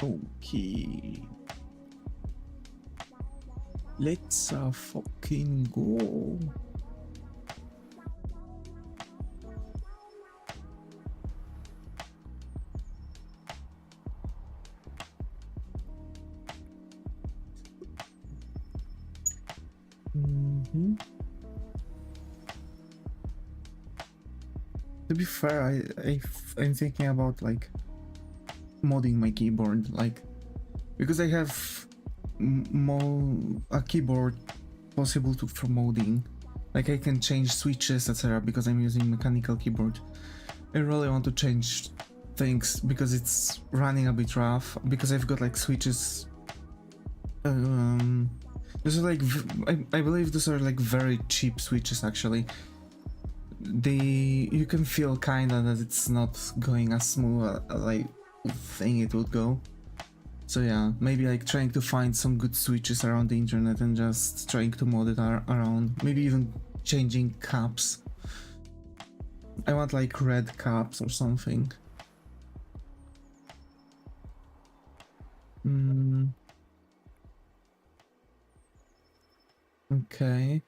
Okay. Let's fucking go. To be fair, I'm thinking about like modding my keyboard, like because I have a keyboard possible for modding, like I can change switches, etc. Because I'm using mechanical keyboard. I really want to change things because it's running a bit rough. Because I've got like switches. Those are like I believe those are like very cheap switches actually. You can feel kinda that it's not going as smooth as I think it would go. So yeah, maybe like trying to find some good switches around the internet and just trying to mod it around. Maybe even changing caps. I want like red caps or something. Okay.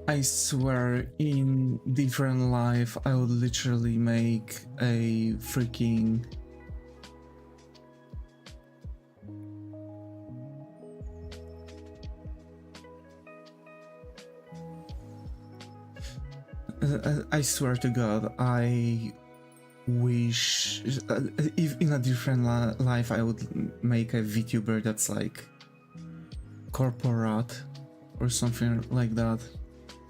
I swear, in different life, I would literally make a freaking... I swear to God, I wish... if in a different life I would make a Vtuber that's like... corporate or something like that.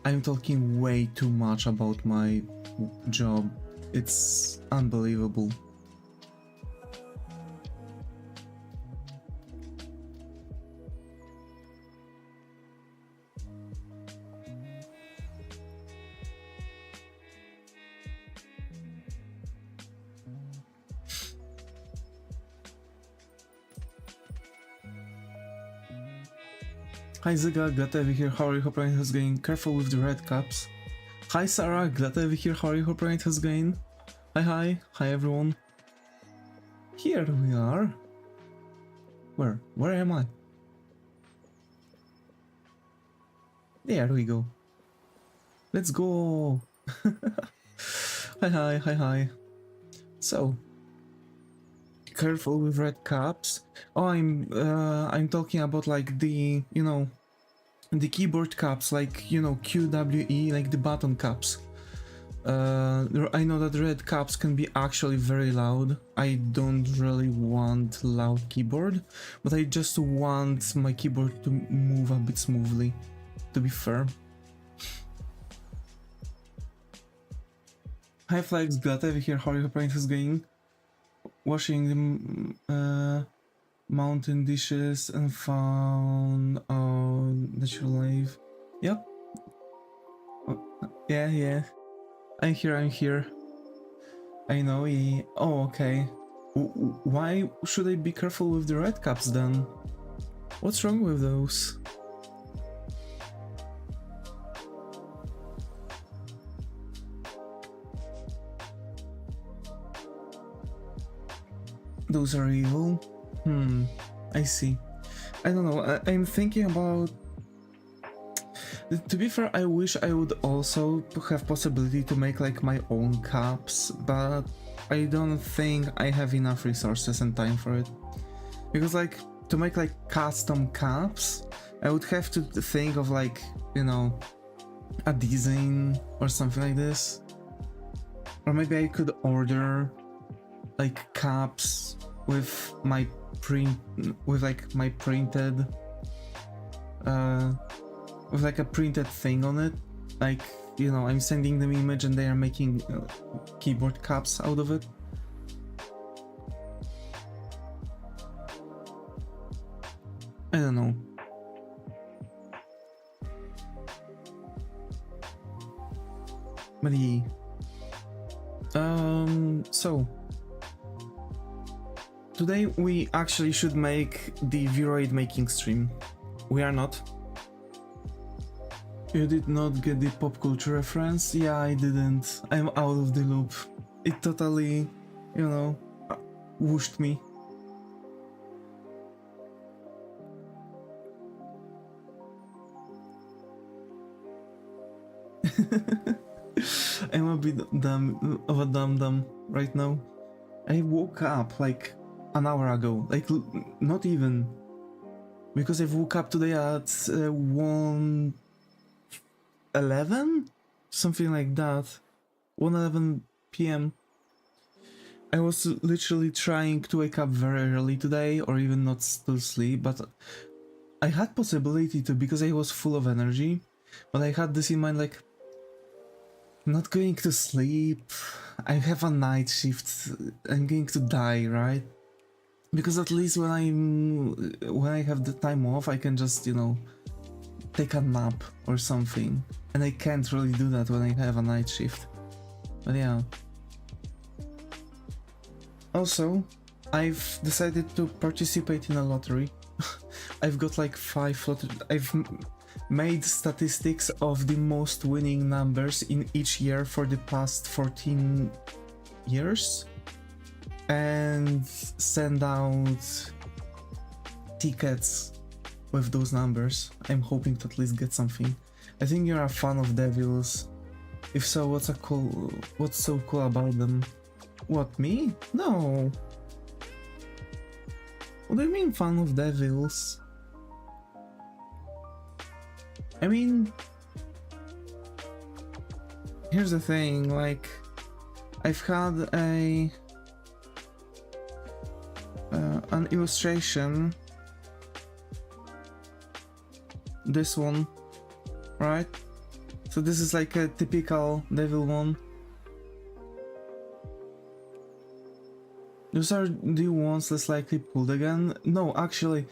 I'm talking way too much about my job. It's unbelievable. Hi Ziga, glad to have you here. How are you? Hope everything is going. Careful with the red caps. Hi Sarah, glad to have you here. How are you? Hope everything is going. Hi everyone. Here we are. Where am I? There we go. Let's go. Hi. So, careful with red caps. Oh, I'm talking about like the, you know, the keyboard caps, like, you know, QWE, like the button caps. I know that red caps can be actually very loud. I don't really want loud keyboard, but I just want my keyboard to move a bit smoothly, to be fair. Hi Flags, glad to have you here. How are your parents going? Washing the mountain dishes and found natural life. Yep. Yeah. I'm here. I know. Yeah. Oh, okay. Why should I be careful with the red caps then? What's wrong with those? Those are evil? I see. I don't know, I'm thinking about... To be fair, I wish I would also have possibility to make like my own caps, but I don't think I have enough resources and time for it. Because like, to make like custom caps, I would have to think of like, you know, a design or something like this. Or maybe I could order like caps with my printed with like a printed thing on it, like, you know, I'm sending them image and they are making keyboard caps out of it. I don't know. But yeah. So today we actually should make the V-Raid making stream. We are not. You did not get the pop culture reference? Yeah, I didn't. I'm out of the loop. It totally, you know, whooshed me. I'm a bit dumb of a dum-dum right now. I woke up like an hour ago, like not even, because I woke up today at 1:11, something like that, 1:11 p.m. I was literally trying to wake up very early today, or even not still sleep, but I had possibility to because I was full of energy, but I had this in mind like, not going to sleep, I have a night shift, I'm going to die, right? Because at least when I have the time off, I can just, you know, take a nap or something. And I can't really do that when I have a night shift. But yeah. Also, I've decided to participate in a lottery. I've got like 5 lotteries. I've made statistics of the most winning numbers in each year for the past 14 years. And send out tickets with those numbers. I'm hoping to at least get something. I think you're a fan of devils. If so, what's so cool about them? What, me? No. What do you mean fan of devils? I mean, here's the thing, like, I've had an illustration, this one, right? So this is like a typical devil one. Those are the ones less likely pulled again. No, actually,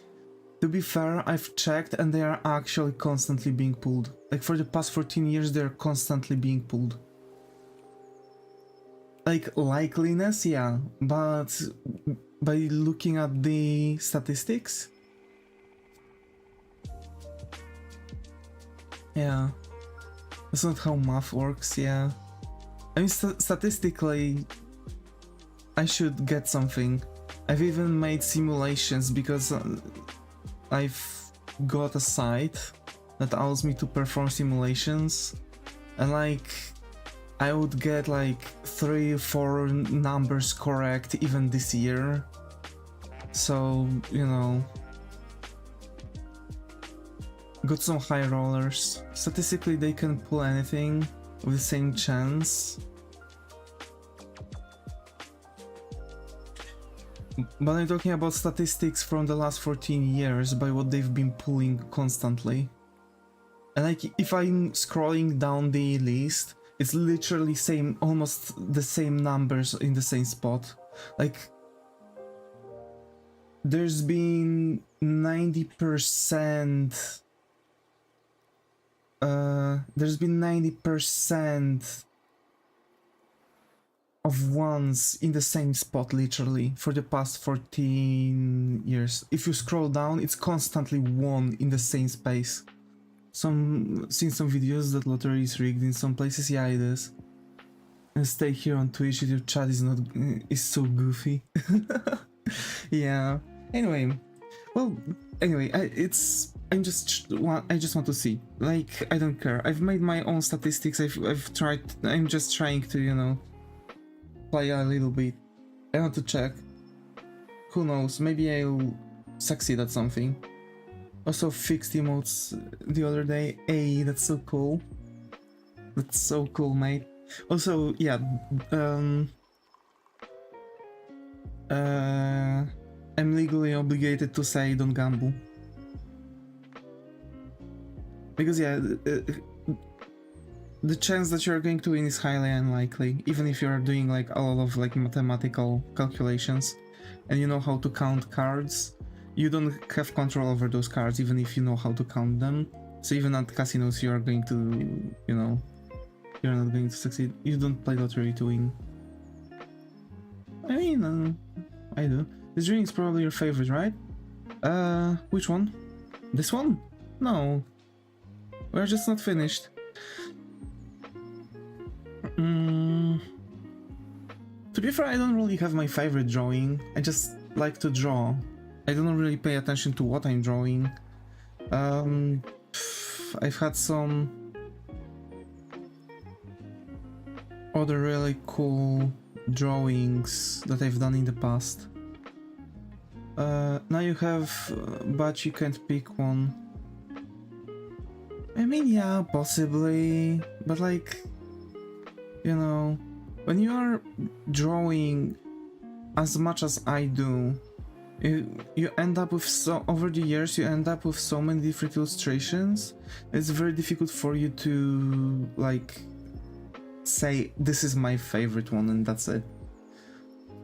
to be fair, I've checked and they are actually constantly being pulled. Like for the past 14 years, they're constantly being pulled. Like likeliness, yeah, but by looking at the statistics, yeah, that's not how math works, yeah. I mean, statistically, I should get something. I've even made simulations because I've got a site that allows me to perform simulations, and like, I would get like 3-4 numbers correct even this year. So, you know, got some high rollers. Statistically, they can pull anything with the same chance. But I'm talking about statistics from the last 14 years by what they've been pulling constantly. And like, if I'm scrolling down the list, it's literally almost the same numbers in the same spot. Like, there's been 90%. There's been 90% of ones in the same spot, literally, for the past 14 years. If you scroll down, it's constantly 1 in the same space. Seen some videos that lottery is rigged in some places. Yeah, it is. And stay here on Twitch. Your chat is so goofy. Yeah. Anyway, well, anyway, I just want to see. Like, I don't care. I've made my own statistics. I've tried. I'm just trying to, you know, play a little bit. I want to check. Who knows? Maybe I'll succeed at something. Also fixed emotes the other day. Hey, that's so cool. That's so cool, mate. Also, yeah, I'm legally obligated to say don't gamble. Because yeah, the chance that you're going to win is highly unlikely, even if you're doing like a lot of like mathematical calculations and you know how to count cards. You don't have control over those cards, even if you know how to count them. So even at casinos, you are going to, you know, you're not going to succeed. You don't play lottery to win. I mean, I do. This drink is probably your favorite, right? Which one? This one? No. We're just not finished. To be fair, I don't really have my favorite drawing. I just like to draw. I don't really pay attention to what I'm drawing. I've had some other really cool drawings that I've done in the past. Now you have, but you can't pick one. I mean, yeah, possibly, but like, you know, when you are drawing as much as I do, you end up with over the years you end up with so many different illustrations. It's very difficult for you to like say this is my favorite one and that's it.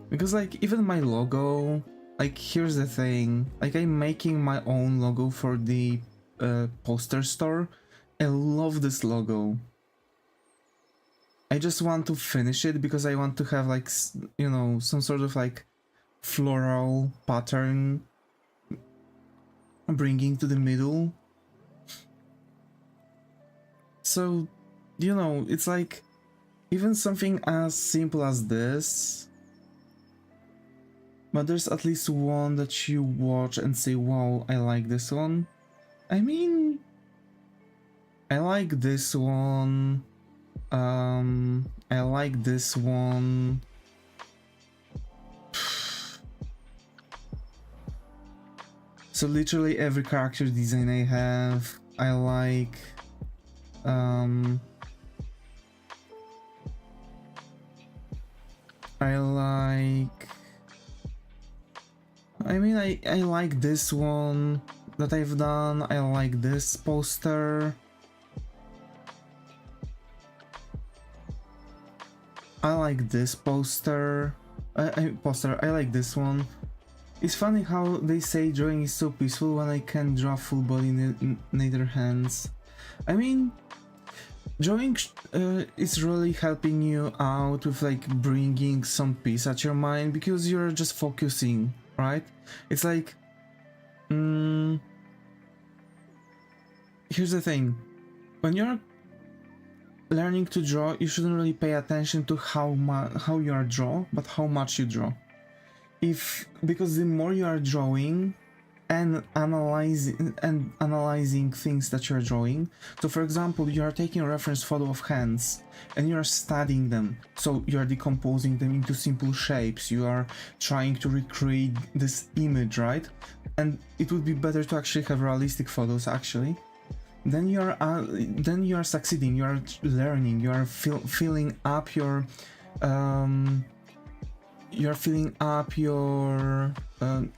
Because like even my logo, like here's the thing, like I'm making my own logo for the poster store. I love this logo. I just want to finish it because I want to have like, you know, some sort of like floral pattern bringing to the middle. So, you know, it's like even something as simple as this, but there's at least one that you watch and say, wow, I like this one. I mean, I like this one. I like this one. So literally every character design I have, I like. I mean, I like this one that I've done. I like this poster. I like this poster. I like this one. It's funny how they say drawing is so peaceful when I can't draw full body neither hands. I mean, drawing is really helping you out with like bringing some peace at your mind because you're just focusing, right? It's like, here's the thing, when you're learning to draw, you shouldn't really pay attention to how you are draw, but how much you draw. Because the more you are drawing and analyzing things that you are drawing, so for example, you are taking a reference photo of hands and you are studying them, so you are decomposing them into simple shapes, you are trying to recreate this image, right? And it would be better to actually have realistic photos actually. Then you are succeeding, you are learning, you are filling up your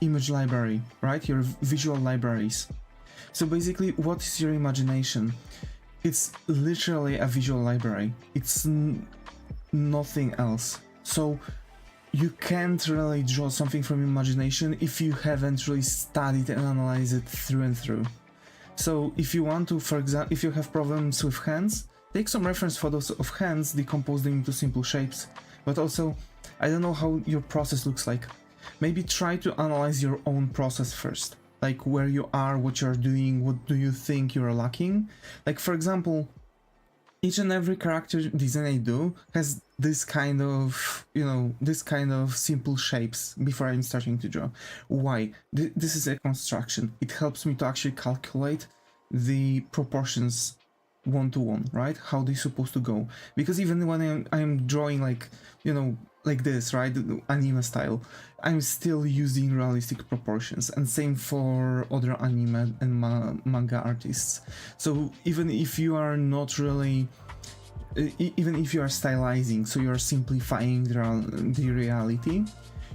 image library, right? Your visual libraries. So basically, what is your imagination? It's literally a visual library. It's nothing else. So you can't really draw something from imagination if you haven't really studied and analyzed it through and through. So if you want to, for example, if you have problems with hands, take some reference photos of hands, decompose them into simple shapes. But also, I don't know how your process looks like. Maybe try to analyze your own process first. Like where you are, what you're doing, what do you think you're lacking. Like for example, each and every character design I do has this kind of, you know, this kind of simple shapes before I'm starting to draw. Why? This is a construction. It helps me to actually calculate the proportions one-to-one, right? How they're supposed to go. Because even when I'm drawing like, you know, like this, right? Anime style, I'm still using realistic proportions, and same for other anime and manga artists. So even if you are not really, even if you are stylizing, so you're simplifying the reality,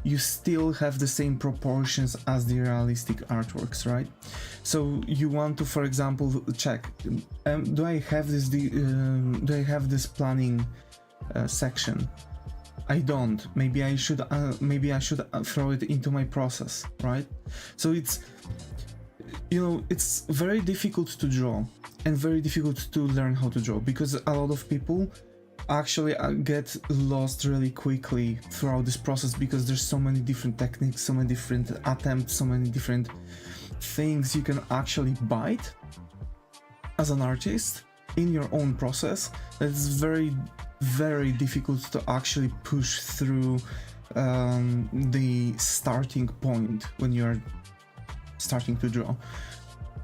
you still have the same proportions as the realistic artworks, right? So you want to, for example, check, do I have this planning section? I don't. Maybe I should throw it into my process, right? So it's, you know, it's very difficult to draw and very difficult to learn how to draw because a lot of people actually get lost really quickly throughout this process, because there's so many different techniques, so many different attempts, so many different things you can actually bite as an artist in your own process, that it's very, very difficult to actually push through the starting point when you're starting to draw.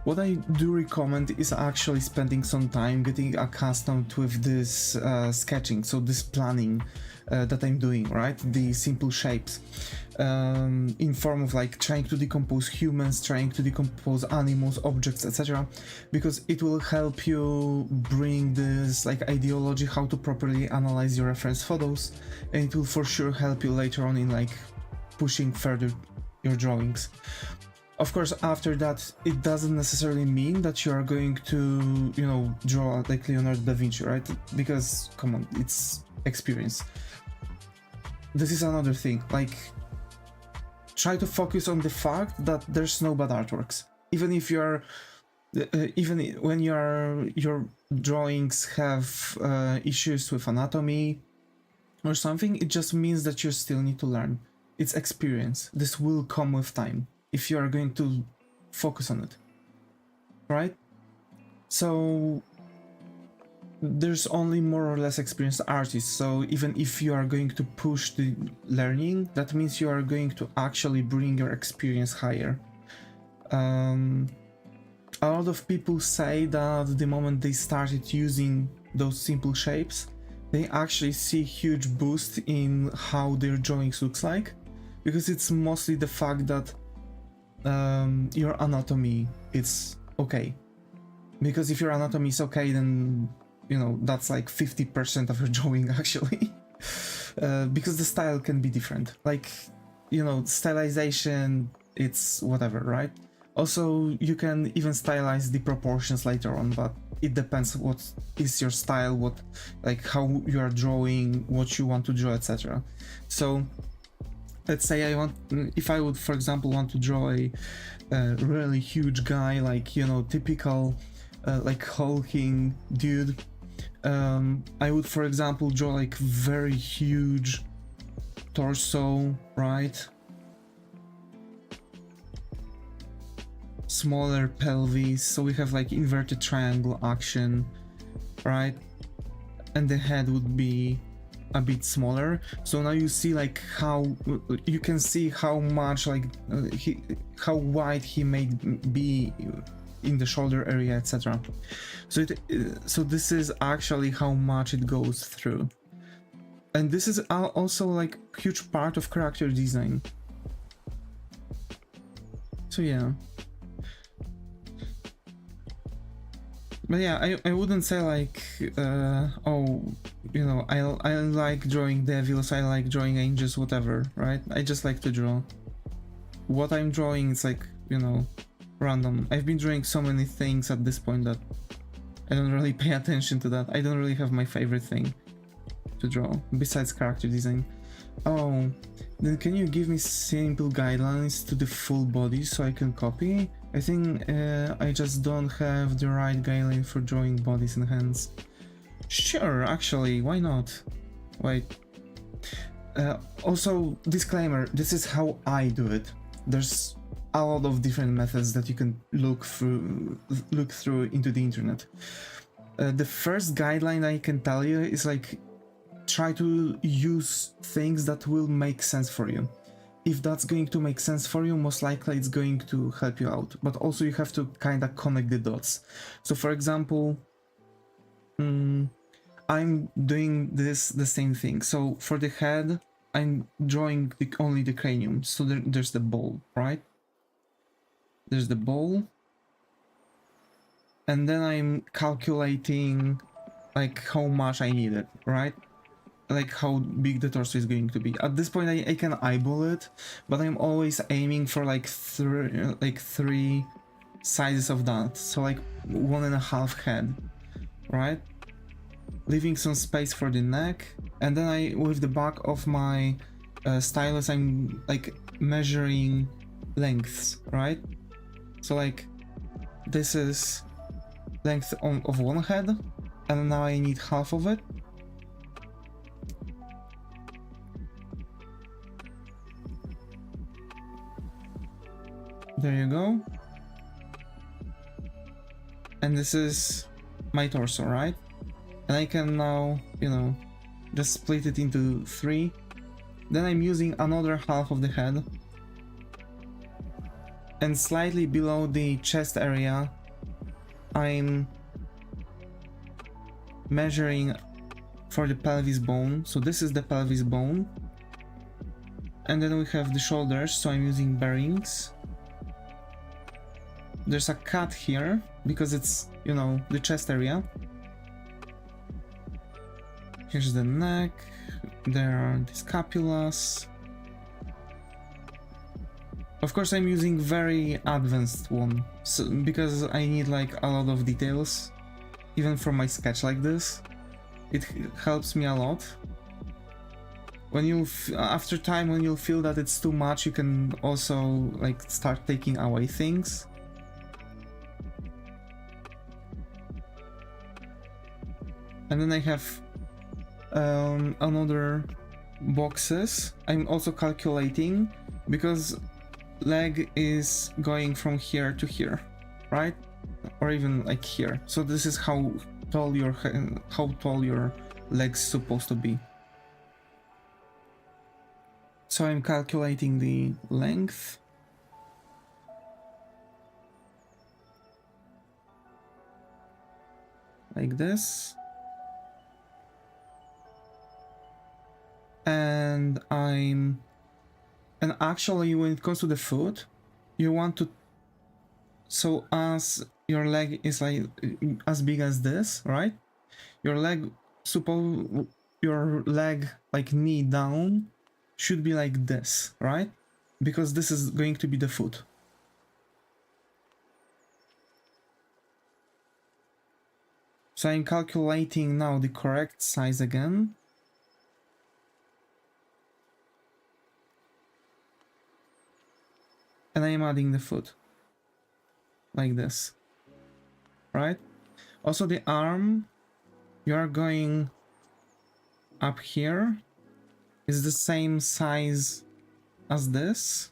What I do recommend is actually spending some time getting accustomed with this sketching, so this planning that I'm doing, right? The simple shapes in form of like trying to decompose humans, trying to decompose animals, objects, etc. Because it will help you bring this like ideology how to properly analyze your reference photos, and it will for sure help you later on in like pushing further your drawings. Of course, after that, it doesn't necessarily mean that you are going to, you know, draw like Leonardo da Vinci, right? Because, come on, it's experience. This is another thing, like, try to focus on the fact that there's no bad artworks. Even if you're, even when your drawings have issues with anatomy or something, it just means that you still need to learn. It's experience. This will come with time, if you are going to focus on it, right? So there's only more or less experienced artists, so even if you are going to push the learning, that means you are going to actually bring your experience higher. A lot of people say that the moment they started using those simple shapes, they actually see huge boost in how their drawings looks like, because it's mostly the fact that your anatomy is okay. Because if your anatomy is okay, then, you know, that's like 50% of your drawing actually. Because the style can be different. Like, you know, stylization, it's whatever, right? Also, you can even stylize the proportions later on, but it depends what is your style, what, like, how you are drawing, what you want to draw, etc. So let's say if I would, for example, want to draw a really huge guy, like, you know, typical like hulking dude, I would, for example, draw like very huge torso, right? Smaller pelvis, so we have like inverted triangle action, right? And the head would be a bit smaller. So now you see like how you can see how much like how wide he may be in the shoulder area, etc. So this is actually how much it goes through, and this is also like a huge part of character design. So yeah. But yeah, I wouldn't say like, oh, you know, I like drawing devils, I like drawing angels, whatever, right? I just like to draw. What I'm drawing is like, you know, random. I've been drawing so many things at this point that I don't really pay attention to that. I don't really have my favorite thing to draw, besides character design. Oh, then can you give me simple guidelines to the full body so I can copy? I think I just don't have the right guideline for drawing bodies and hands. Sure, actually, why not? Wait. Also, disclaimer, this is how I do it. There's a lot of different methods that you can look through into the internet. The first guideline I can tell you is like, try to use things that will make sense for you. If that's going to make sense for you, most likely it's going to help you out. But also you have to kind of connect the dots. So for example, I'm doing the same thing. So for the head, I'm drawing only the cranium. So there's the ball, right? There's the ball. And then I'm calculating like how much I need it, right? Like how big the torso is going to be. At this point I can eyeball it, but I'm always aiming for like three sizes of that, so like 1.5 head, right? Leaving some space for the neck, and then I, with the back of my stylus, I'm like measuring lengths, right? So like this is length of one head, and now I need half of it. There you go. And this is my torso, right? And I can now, you know, just split it into 3. Then I'm using another half of the head. And slightly below the chest area, I'm measuring for the pelvis bone. So this is the pelvis bone. And then we have the shoulders, so I'm using bearings. There's a cut here because it's, you know, the chest area. Here's the neck. There are the scapulas. Of course, I'm using very advanced one, so, because I need like a lot of details, even for my sketch like this. It helps me a lot. When you, after time, when you feel that it's too much, you can also like start taking away things. And then I have another boxes. I'm also calculating because leg is going from here to here, right? Or even like here. So this is how tall your leg's supposed to be. So I'm calculating the length. Like this. And actually when it comes to the foot, you want to, so as your leg is like as big as this, right? Your leg like knee down should be like this, right? Because this is going to be the foot. So I'm calculating now the correct size again. And I am adding the foot. Like this. Right? Also the arm, you are going up here. Is the same size as this.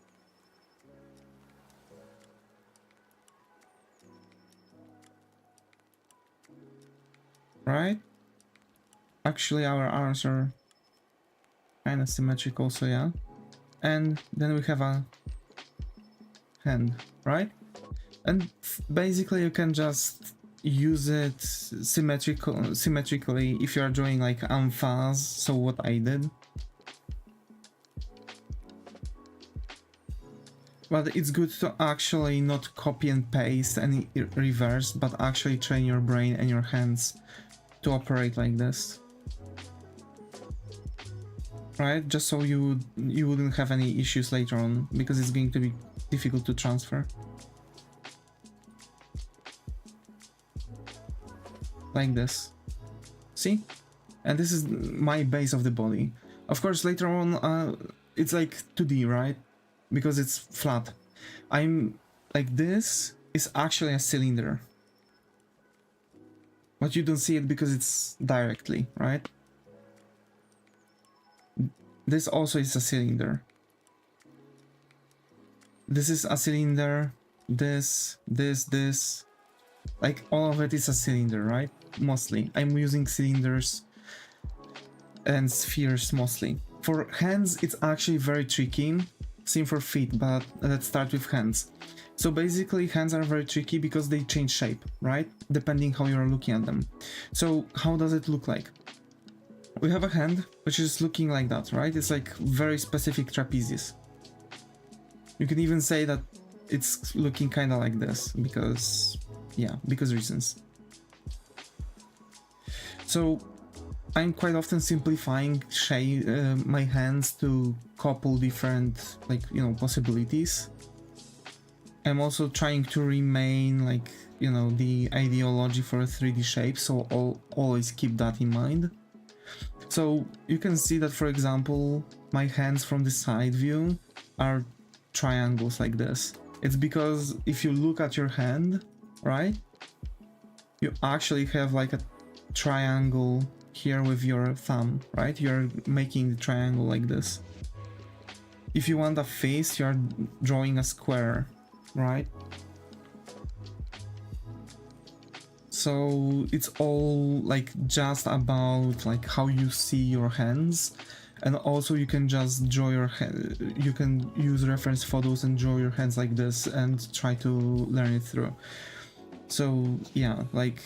Right? Actually our arms are kind of symmetrical, so yeah. And then we have a hand, right? And basically you can just use it symmetrically if you are drawing like amphas, so what I did. But it's good to actually not copy and paste and reverse, but actually train your brain and your hands to operate like this. Right? Just so you wouldn't have any issues later on, because it's going to be difficult to transfer. Like this. See? And this is my base of the body. Of course, later on, it's like 2D, right? Because it's flat. I'm like this is actually a cylinder. But you don't see it because it's directly, right? This also is a cylinder. This is a cylinder. This. Like all of it is a cylinder, right? Mostly. I'm using cylinders and spheres mostly. For hands, it's actually very tricky. Same for feet, but let's start with hands. So basically, hands are very tricky because they change shape, right? Depending how you're looking at them. So how does it look like? We have a hand which is looking like that, right? It's like very specific trapezius. You can even say that it's looking kind of like this because, yeah, because reasons. So I'm quite often simplifying my hands to couple different, like, you know, possibilities. I'm also trying to remain, like, you know, the ideology for a 3D shape, so I'll always keep that in mind. So you can see that, for example, my hands from the side view are triangles like this. It's because if you look at your hand, right, you actually have like a triangle here with your thumb, right? You're making the triangle like this. If you want a face, you're drawing a square. right? So it's all like just about like how you see your hands, and also you can just draw your hand, you can use reference photos and draw your hands like this and try to learn it through. So yeah, like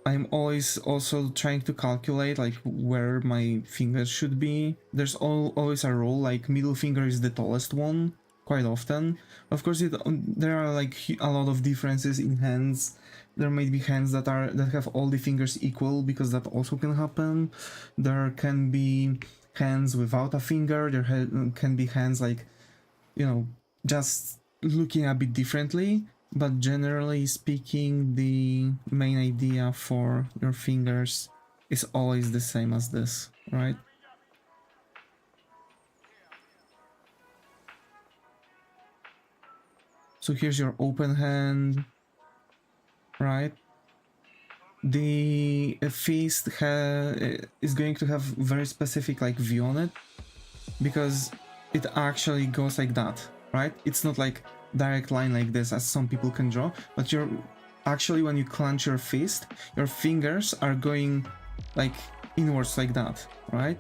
I'm always also trying to calculate like where my fingers should be. There's always a rule, like middle finger is the tallest one quite often. Of course, there are like a lot of differences in hands. There might be hands that have all the fingers equal, because that also can happen. There can be hands without a finger. There can be hands like, you know, just looking a bit differently. But generally speaking, the main idea for your fingers is always the same as this, right? So here's your open hand, right? The fist is going to have very specific like view on it, because it actually goes like that, right? It's not like direct line like this as some people can draw, but you're actually, when you clench your fist, your fingers are going like inwards like that, right?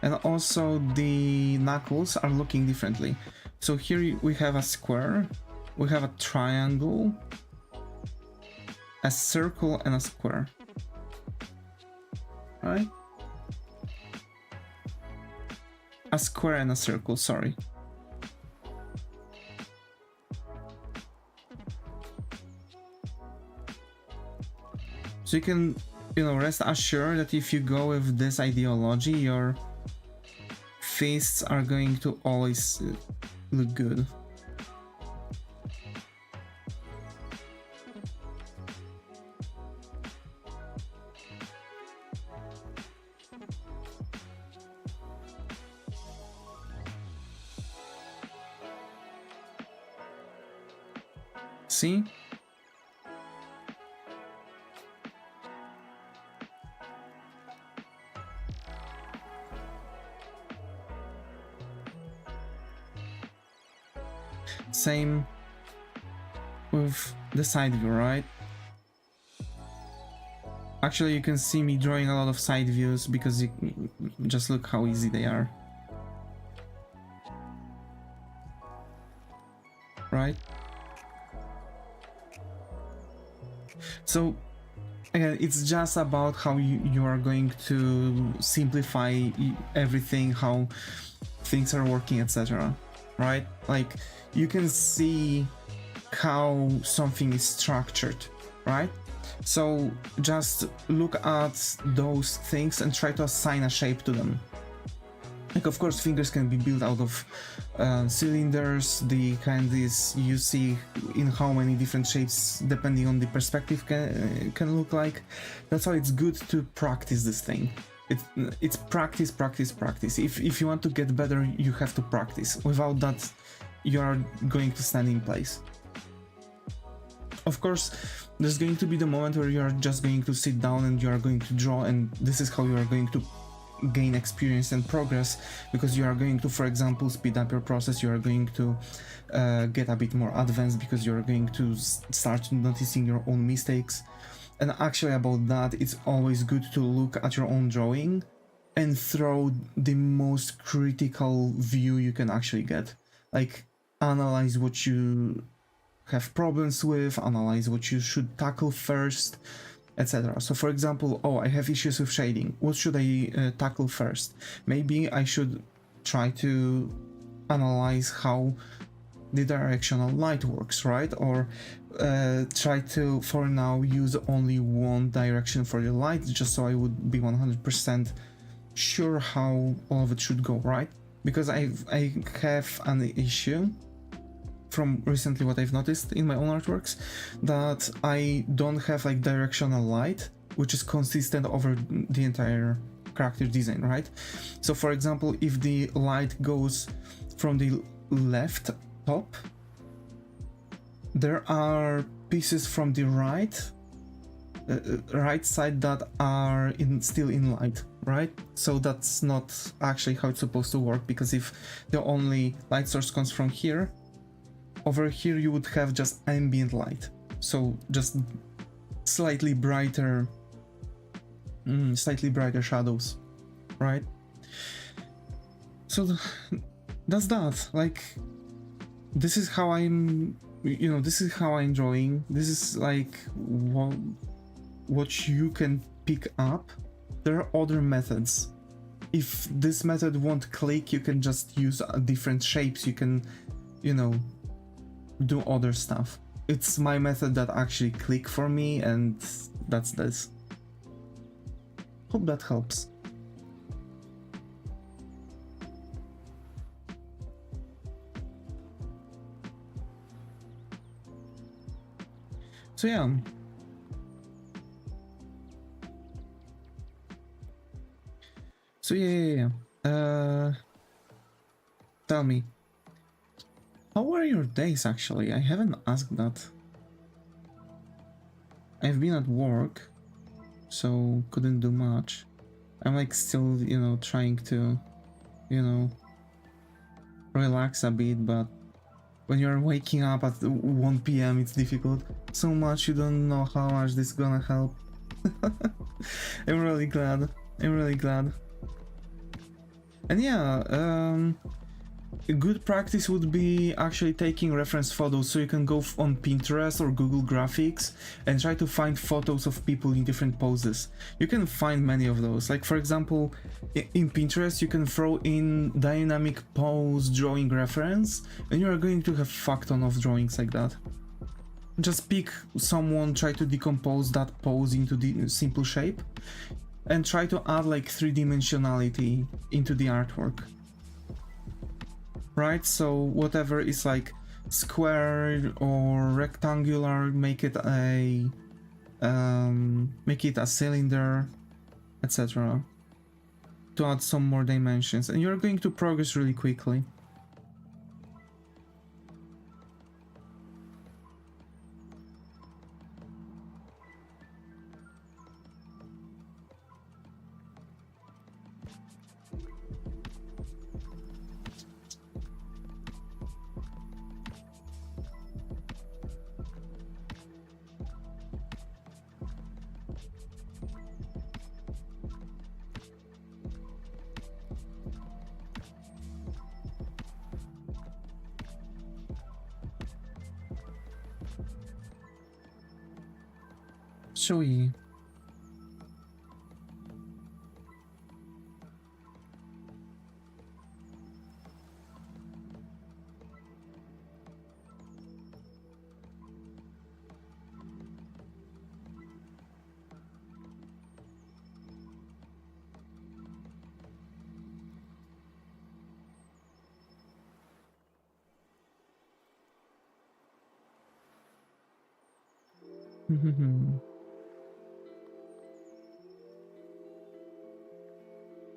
And also the knuckles are looking differently. So here we have a square, we have a triangle, a circle, and a square, right? A square and a circle, sorry. So you can, you know, rest assured that if you go with this ideology, your fists are going to always look good. See? Same with the side view, right? Actually, you can see me drawing a lot of side views because you just look how easy they are. Right? So again, it's just about how you are going to simplify everything, how things are working, etc. Right? Like, you can see how something is structured, right? So just look at those things and try to assign a shape to them. Like, of course, fingers can be built out of cylinders. The hand is, you see in how many different shapes, depending on the perspective, can look like. That's why it's good to practice this thing. It's practice, practice, practice. If you want to get better, you have to practice. Without that, you are going to stand in place. Of course, there's going to be the moment where you are just going to sit down and you are going to draw, and this is how you are going to gain experience and progress, because you are going to, for example, speed up your process. You are going to get a bit more advanced because you are going to start noticing your own mistakes. And actually, about that, it's always good to look at your own drawing and throw the most critical view you can actually get. Like, analyze what you have problems with, analyze what you should tackle first, etc. So for example, oh, I have issues with shading. What should I tackle first? Maybe I should try to analyze how the directional light works, right? Or try to, for now, use only one direction for the light, just so I would be 100% sure how all of it should go, right? Because I have an issue from recently, what I've noticed in my own artworks, that I don't have like directional light which is consistent over the entire character design, right? So for example, if the light goes from the left top, there are pieces from the right right side that are still in light, right? So that's not actually how it's supposed to work, because if the only light source comes from here, over here you would have just ambient light, so just slightly brighter shadows, right? So that's that. Like, this is how I'm, you know, this is how I'm drawing. This is like what you can pick up. There are other methods. If this method won't click, you can just use different shapes. You can, you know, do other stuff. It's my method that actually click for me, and that's this. Hope that helps. So yeah. So yeah. Tell me, how were your days actually? I haven't asked that. I've been at work, so couldn't do much. I'm like still, you know, trying to, you know, relax a bit, but when you're waking up at 1 p.m. it's difficult. So much you don't know how much this is gonna help. I'm really glad. I'm really glad. And yeah, a good practice would be actually taking reference photos, so you can go on Pinterest or Google Graphics and try to find photos of people in different poses. You can find many of those. Like for example, in Pinterest you can throw in dynamic pose drawing reference, and you are going to have fuck ton of drawings like that. Just pick someone, try to decompose that pose into the simple shape, and try to add like 3-dimensionality into the artwork. Right, so whatever is like square or rectangular, make it a cylinder, etc. to add some more dimensions, and you're going to progress really quickly. Showy.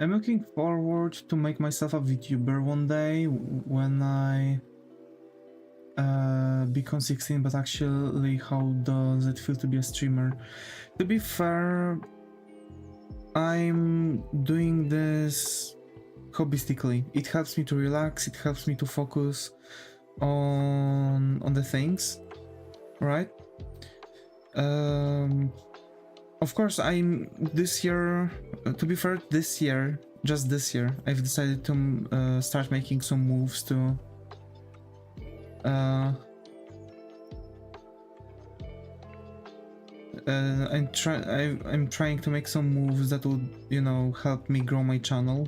I'm looking forward to make myself a Vtuber one day when I become 16, but actually how does it feel to be a streamer? To be fair, I'm doing this hobbystically. It helps me to relax, it helps me to focus on the things, right? Of course, I'm this year, to be fair, just this year, I've decided to start making some moves to I'm trying to make some moves that would, you know, help me grow my channel.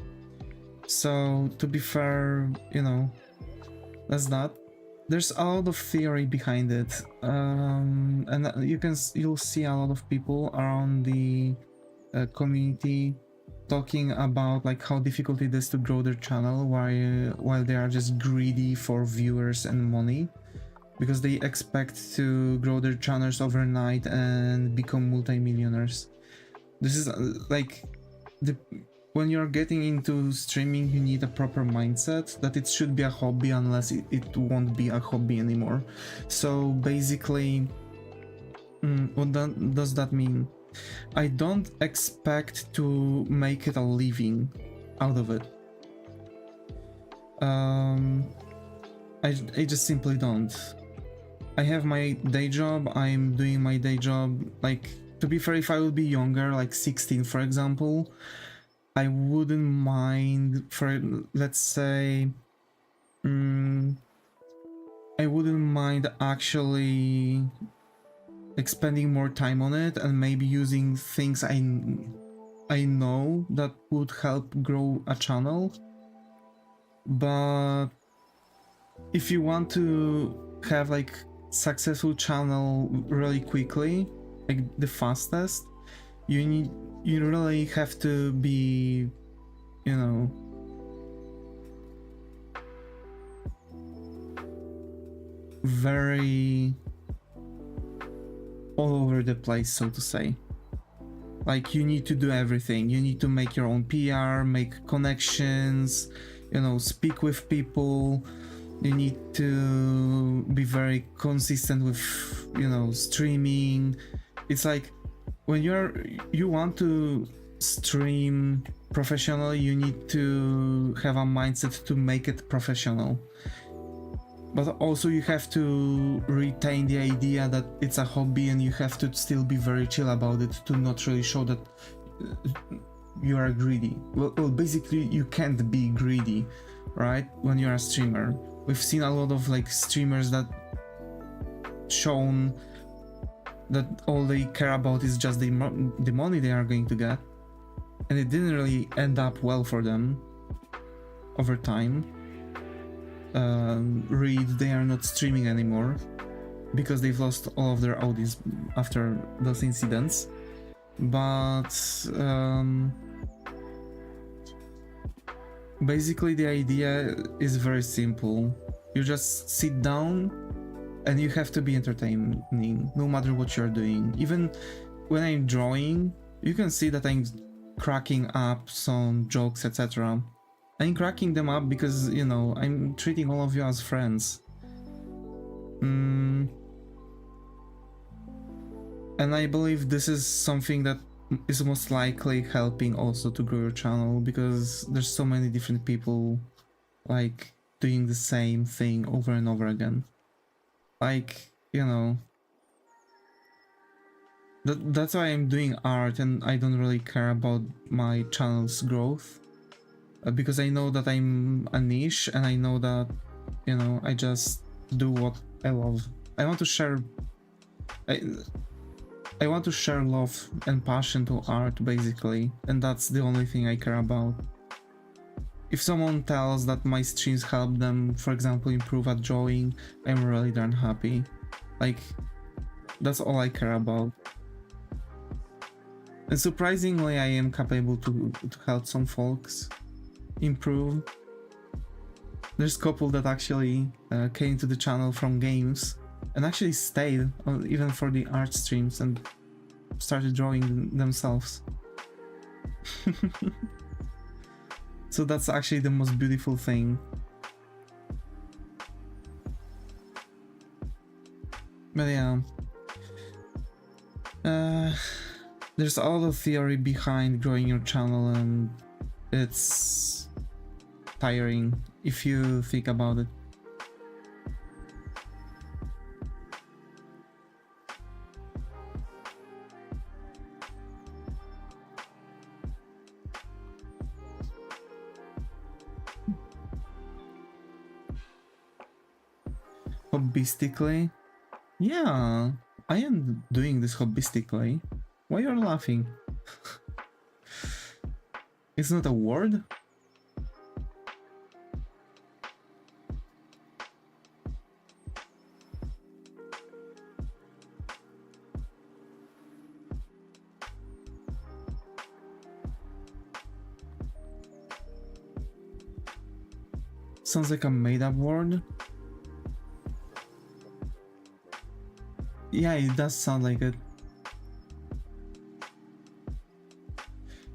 So to be fair, you know, that's that. There's a lot of theory behind it, and you'll see a lot of people around the community talking about like how difficult it is to grow their channel while they are just greedy for viewers and money, because they expect to grow their channels overnight and become multi-millionaires. This is like when you're getting into streaming, you need a proper mindset that it should be a hobby, unless it won't be a hobby anymore. So basically, What does that mean? I don't expect to make it a living out of it. I just simply don't. I have my day job, I'm doing my day job. Like, to be fair, if I would be younger, like 16 for example, I wouldn't mind, for let's say, I wouldn't mind actually expending more time on it and maybe using things I know that would help grow a channel. But if you want to have like successful channel really quickly, like the fastest, you really have to be, you know, very all over the place, so to say. Like, you need to do everything. You need to make your own PR, make connections, you know, speak with people. You need to be very consistent with, you know, streaming. It's like, when you want to stream professionally, you need to have a mindset to make it professional. But also you have to retain the idea that it's a hobby, and you have to still be very chill about it to not really show that you are greedy. Well, basically you can't be greedy, right? When you're a streamer. We've seen a lot of like streamers that shown that all they care about is just the money they are going to get, and it didn't really end up well for them over time. Read, they are not streaming anymore because they've lost all of their audience after those incidents. But basically the idea is very simple. You just sit down and you have to be entertaining no matter what you're doing. Even when I'm drawing, you can see that I'm cracking up some jokes, etc. I'm cracking them up because, you know, I'm treating all of you as friends. And I believe this is something that is most likely helping also to grow your channel, because there's so many different people like doing the same thing over and over again. Like, you know, that's why I'm doing art, and I don't really care about my channel's growth. Because I know that I'm a niche, and I know that, you know, I just do what I love. I want to share I want to share love and passion to art, basically, and that's the only thing I care about. If someone tells that my streams help them, for example, improve at drawing, I'm really darn happy. Like, that's all I care about. And surprisingly, I am capable to help some folks improve. There's a couple that actually came to the channel from games and actually stayed even for the art streams and started drawing themselves. So that's actually the most beautiful thing. But yeah, there's a lot of theory behind growing your channel, and it's tiring if you think about it. Hobbystically? Yeah, I am doing this hobbystically. Why you're laughing? It's not a word? Sounds like a made-up word. Yeah, it does sound like it.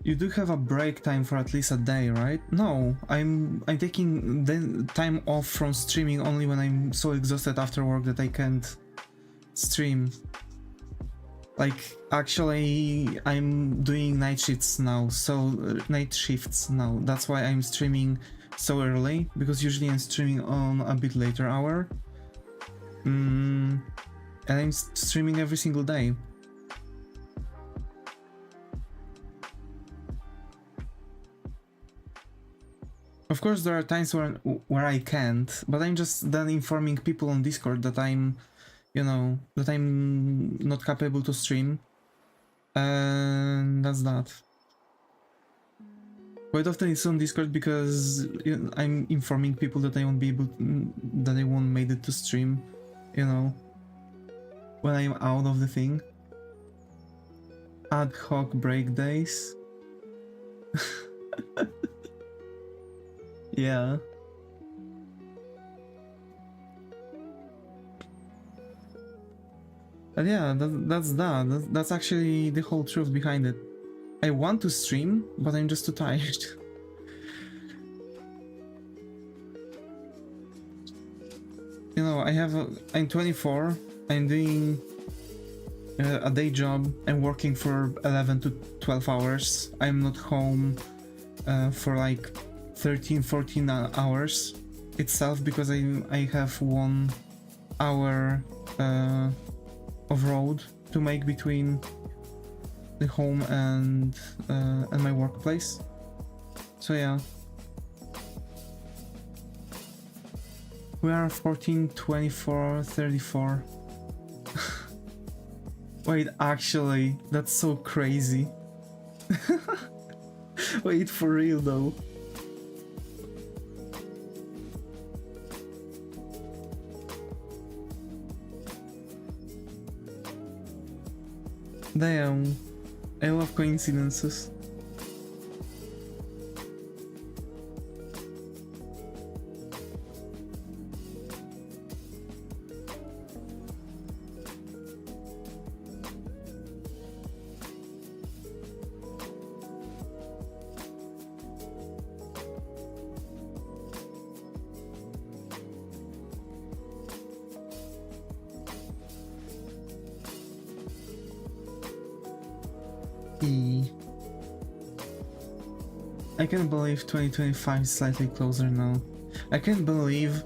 You do have a break time for at least a day, right? No, I'm taking the time off from streaming only when I'm so exhausted after work that I can't stream. Like, actually, I'm doing night shifts now, that's why I'm streaming so early, because usually I'm streaming on a bit later hour. And I'm streaming every single day. Of course, there are times where I can't, but I'm just then informing people on Discord that I'm, you know, that I'm not capable to stream, and that's that. Quite often it's on Discord because I'm informing people that I won't be able, that I won't made it to stream, you know, when I'm out of the thing. Ad hoc break days. Yeah. But yeah, that's actually the whole truth behind it. I want to stream, but I'm just too tired. You know, I'm 24, I'm doing a day job, I'm working for 11 to 12 hours, I'm not home for like 13-14 hours itself, because I have 1 hour of road to make between the home and my workplace. So yeah. We are 14, 24, 34. Wait, actually, that's so crazy. Wait, for real though. Damn, I love coincidences. I can't believe 2025 is slightly closer now. I can't believe,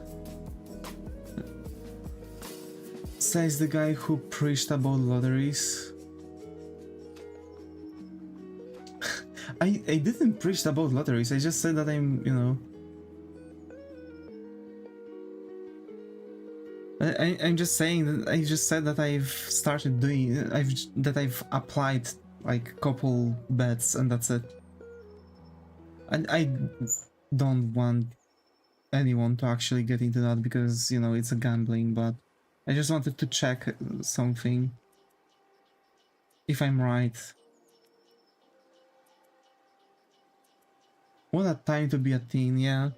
says the guy who preached about lotteries. I didn't preach about lotteries, I just said that I'm, you know, I'm just saying that I just said that I've started doing, that I've applied like couple bets and that's it. I don't want anyone to actually get into that because, you know, it's a gambling, but I just wanted to check something, if I'm right. What a time to be a teen, yeah.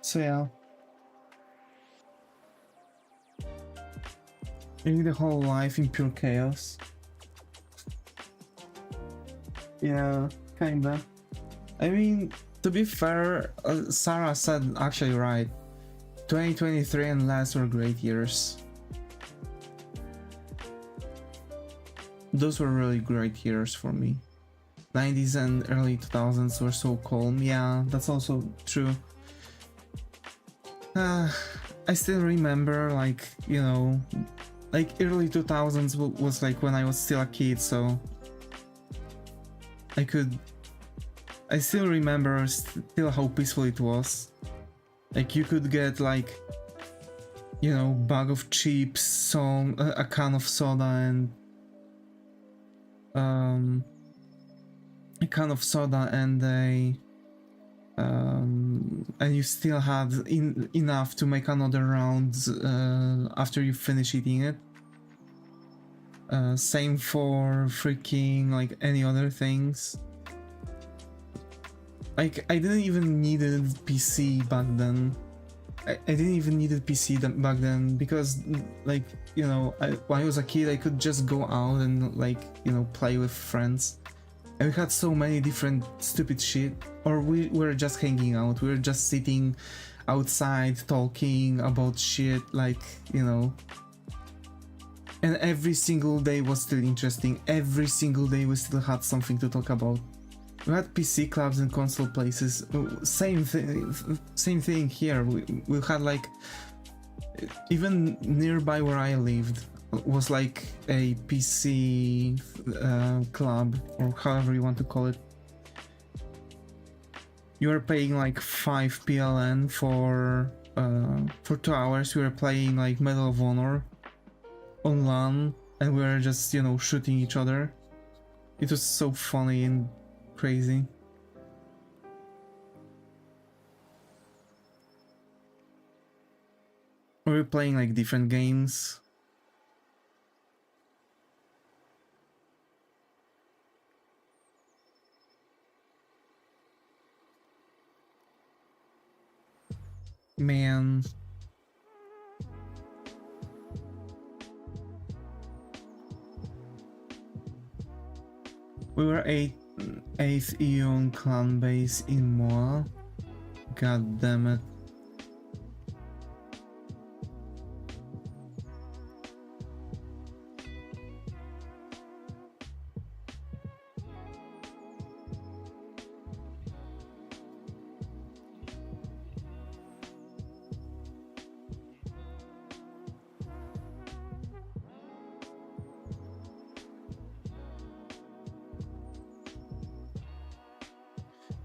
So yeah. Living the whole life in pure chaos. Yeah, kinda. I mean, to be fair, Sarah said actually right. 2023 and last were great years. Those were really great years for me. 90s and early 2000s were so calm. Yeah, that's also true. I still remember, like, you know, like early 2000s was like when I was still a kid, so I still remember still how peaceful it was. Like you could get like, you know, bag of chips, a can of soda and a can of soda and and you still had enough to make another round after you finish eating it. Same for freaking like any other things. Like I didn't even need a PC back then. I didn't even need a PC back then because, like, you know, when I was a kid I could just go out and, like, you know, play with friends. And we had so many different stupid shit. Or we were just hanging out, we were just sitting outside talking about shit, like, you know. And every single day was still interesting. Every single day we still had something to talk about. We had PC clubs and console places. Same thing here. We had like, even nearby where I lived was like a PC club, or however you want to call it. You were paying like 5 PLN for 2 hours. We were playing like Medal of Honor on LAN, and we were just, you know, shooting each other. It was so funny and crazy. We were playing like different games. Man. We were 8th Huion clan base in Moa. God damn it.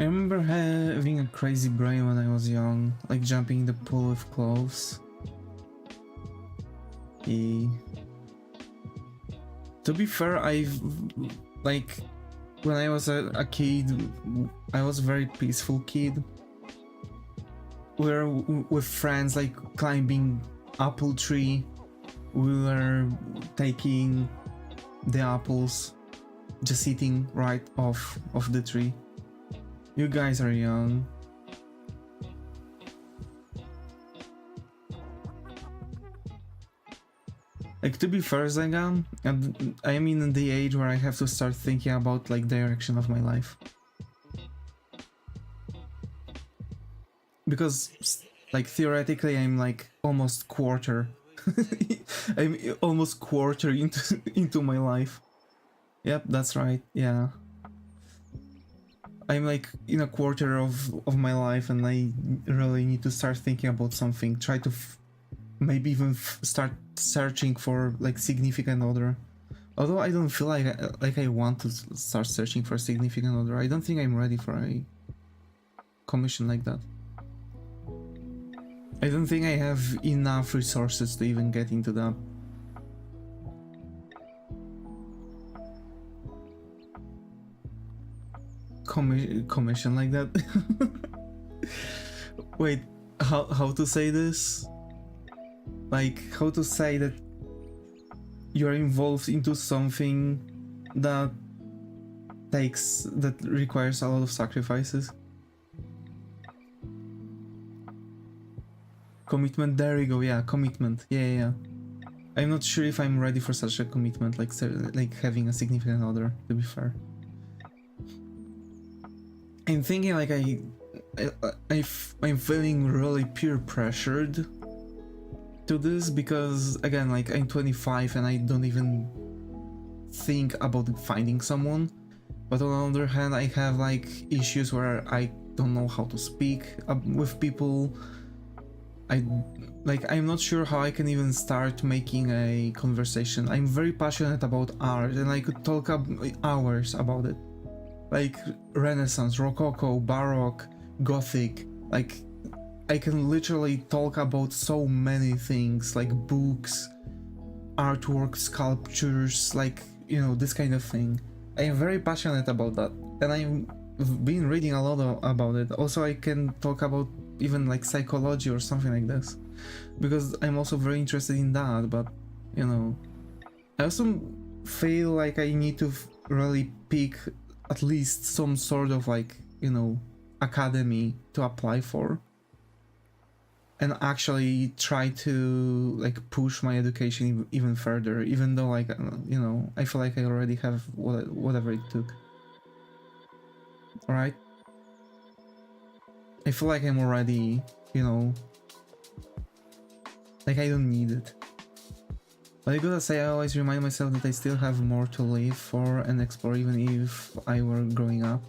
I remember having a crazy brain when I was young, like jumping in the pool with clothes. To be fair, like, when I was a kid, I was a very peaceful kid. We were with friends, like climbing apple tree. We were taking the apples, just eating right off of the tree. You guys are young. Like, to be fair, Zega, I'm in the age where I have to start thinking about like direction of my life. Because like theoretically I'm like almost quarter. I'm almost quarter into my life. Yep, that's right, yeah. I'm like in a quarter of my life, and I really need to start thinking about something. Try to maybe even start searching for like significant other. Although I don't feel like I want to start searching for a significant other. I don't think I'm ready for a commission like that. I don't think I have enough resources to even get into that. Commission like that. Wait, how to say this? Like, how to say that you're involved into something that requires a lot of sacrifices. Commitment, there we go, yeah, commitment, yeah. I'm not sure if I'm ready for such a commitment, like having a significant other, to be fair. I'm thinking like I'm feeling really peer pressured to this, because again, like, I'm 25 and I don't even think about finding someone. But on the other hand, I have like issues where I don't know how to speak with people. I'm not sure how I can even start making a conversation. I'm very passionate about art, and I could talk hours about it. Like Renaissance, Rococo, Baroque, Gothic. Like, I can literally talk about so many things, like books, artwork, sculptures, like, you know, this kind of thing. I am very passionate about that, and I've been reading a lot about it. Also, I can talk about even like psychology or something like this, because I'm also very interested in that. But, you know, I also feel like I need to really pick at least some sort of like, you know, academy to apply for, and actually try to like push my education even further, even though, like, you know, I feel like I already have whatever it took. Alright? I feel like I'm already you know, like I don't need it. But I gotta say, I always remind myself that I still have more to live for and explore, even if I were growing up.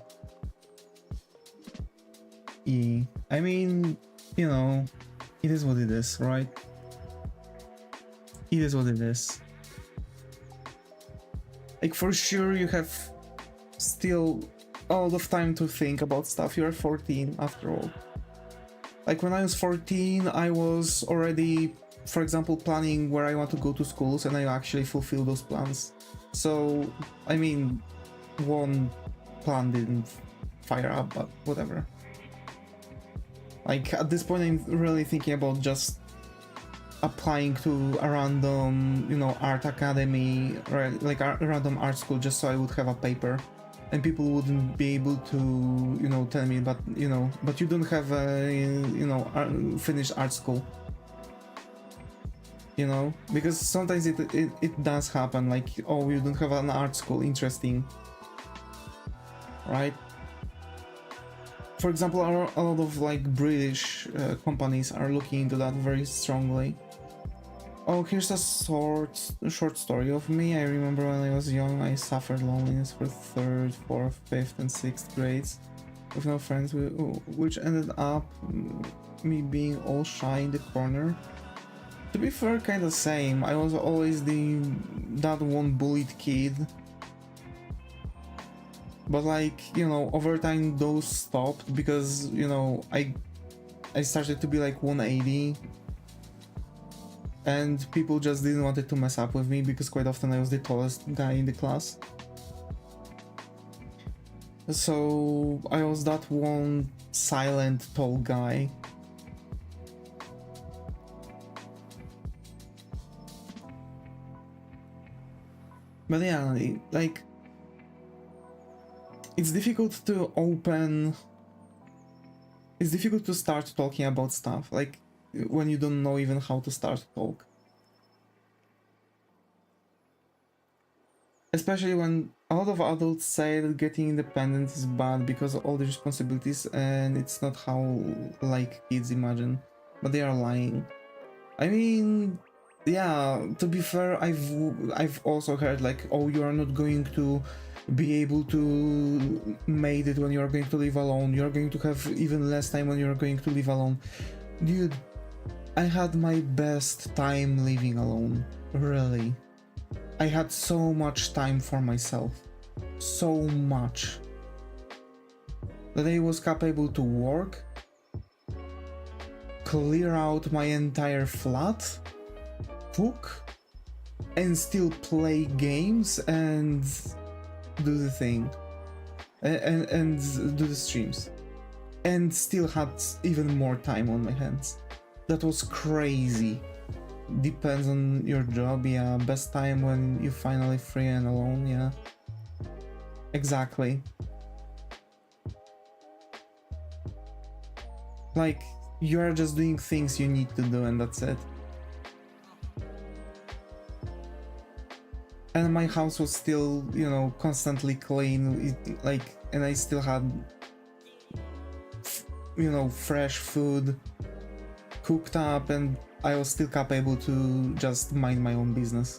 I mean, you know, it is what it is, right? It is what it is. Like, for sure, you have still a lot of time to think about stuff. You're 14, after all. Like, when I was 14, I was already, for example, planning where I want to go to schools, and I actually fulfilled those plans. So, I mean, one plan didn't fire up, but whatever. Like, at this point, I'm really thinking about just applying to a random, you know, art academy, right? Like a random art school, just so I would have a paper. And people wouldn't be able to, you know, tell me, but, you know, but you don't have a, you know, finished art school. You know, because sometimes it does happen, like, oh, you don't have an art school, interesting, right? For example, a lot of like British companies are looking into that very strongly. Oh, here's a short story of me. I remember when I was young, I suffered loneliness for 3rd, 4th, 5th, and 6th grades with no friends, which ended up me being all shy in the corner. To be fair, kinda same. I was always that one bullied kid. But like, you know, over time those stopped because, you know, I started to be like 180. And people just didn't want to mess up with me because quite often I was the tallest guy in the class. So I was that one silent tall guy. But yeah, like, it's difficult to it's difficult to start talking about stuff, like, when you don't know even how to start to talk. Especially when a lot of adults say that getting independent is bad because of all the responsibilities, and it's not how, like, kids imagine, but they are lying. I mean, yeah, to be fair, I've also heard like, oh, you are not going to be able to make it when you are going to live alone. You're going to have even less time when you're going to live alone. Dude, I had my best time living alone, really. I had so much time for myself, so much, that I was capable to work, clear out my entire flat, cook, and still play games and do the thing, and do the streams, and still had even more time on my hands. That was crazy. Depends on your job, yeah. Best time when you're finally free and alone, yeah. Exactly. Like, you're just doing things you need to do and that's it. And my house was still, you know, constantly clean, and I still had, you know, fresh food cooked up, and I was still capable to just mind my own business.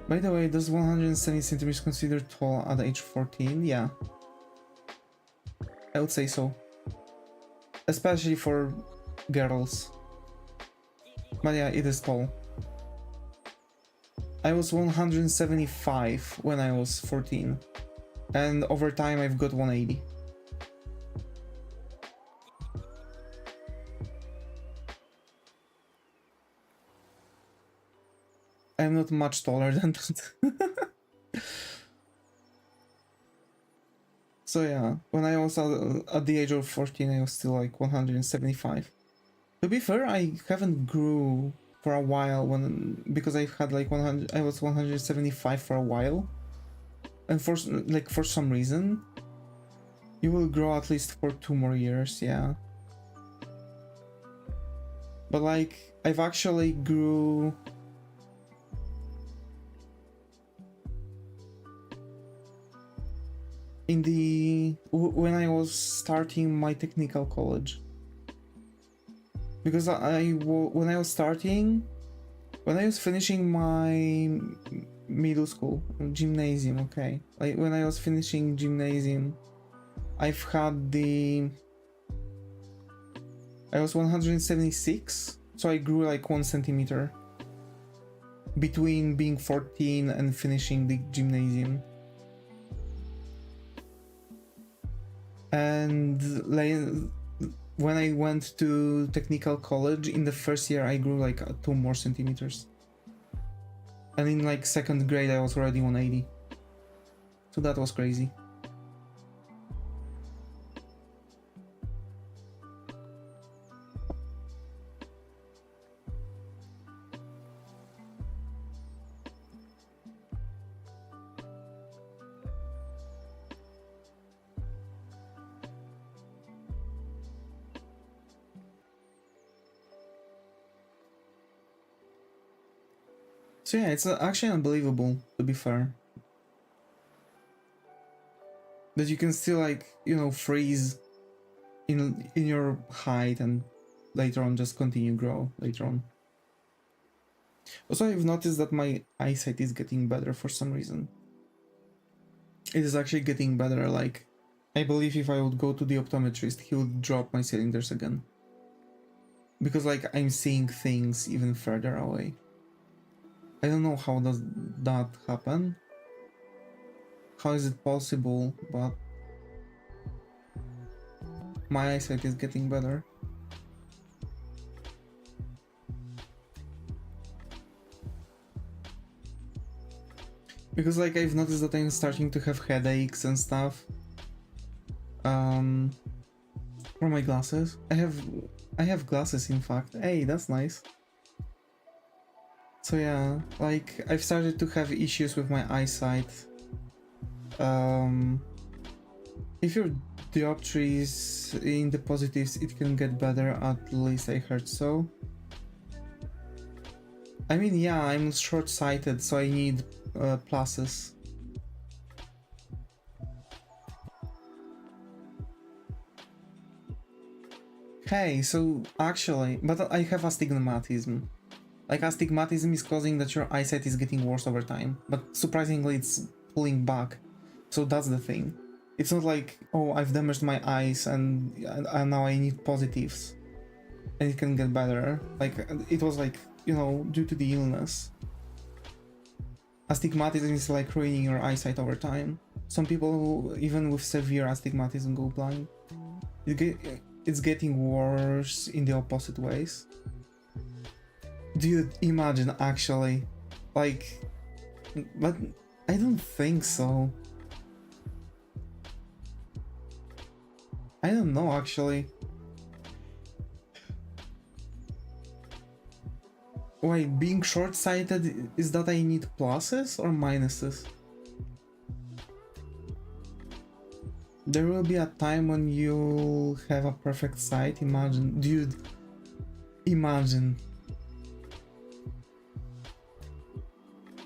By the way, does 170 centimeters consider tall at age 14? Yeah. I would say so. Especially for girls. But yeah, it is tall. I was 175 when I was 14. And over time I've got 180. I'm not much taller than that. So yeah, when I was at the age of 14, I was still like 175. To be fair, I haven't grew for a while because I've had like 100. I was 175 for a while, and for some reason, you will grow at least for 2 more years. Yeah. But like, I've actually grew. When I was starting my technical college. because when I was starting, when I was finishing my middle school, gymnasium, okay, like when I was finishing gymnasium, I've had I was 176, so I grew like 1 centimeter between being 14 and finishing the gymnasium. And like when I went to technical college in the first year, I grew like 2 more centimeters. And in like 2nd grade, I was already 180. So that was crazy. So yeah, it's actually unbelievable, to be fair, that you can still like, you know, freeze in your height and later on just continue grow later on. Also, I've noticed that my eyesight is getting better for some reason. It is actually getting better. Like, I believe if I would go to the optometrist, he would drop my cylinders again, because like I'm seeing things even further away. I don't know how does that happen. How is it possible? But my eyesight is getting better. Because like I've noticed that I'm starting to have headaches and stuff. From my glasses. I have glasses, in fact. Hey, that's nice. So yeah, like I've started to have issues with my eyesight. If your dioptry is in the positives, it can get better, at least I heard so. I mean, yeah, I'm short-sighted, so I need pluses. Hey, so actually, but I have astigmatism. Like, astigmatism is causing that your eyesight is getting worse over time, but surprisingly it's pulling back. So that's the thing. It's not like, oh, I've damaged my eyes and now I need positives and it can get better. Like, it was like, you know, due to the illness. Astigmatism is like ruining your eyesight over time. Some people, even with severe astigmatism, go blind. It's getting worse in the opposite ways. Dude, imagine actually, like, but I don't think so. I don't know actually. Wait, being short-sighted is that I need pluses or minuses? There will be a time when you'll have a perfect sight, imagine. Dude, imagine.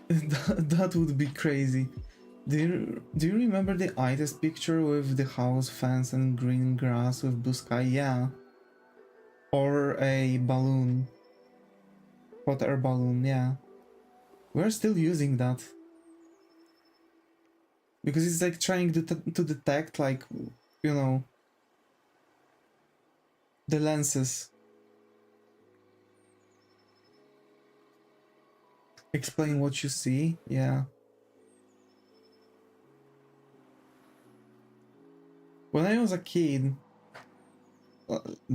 That would be crazy. Do you remember the eye test picture with the house fence and green grass with blue sky? Yeah. Or a balloon. Hot air balloon, yeah. We're still using that. Because it's like trying to detect, like, you know, the lenses. Explain what you see, yeah. When I was a kid,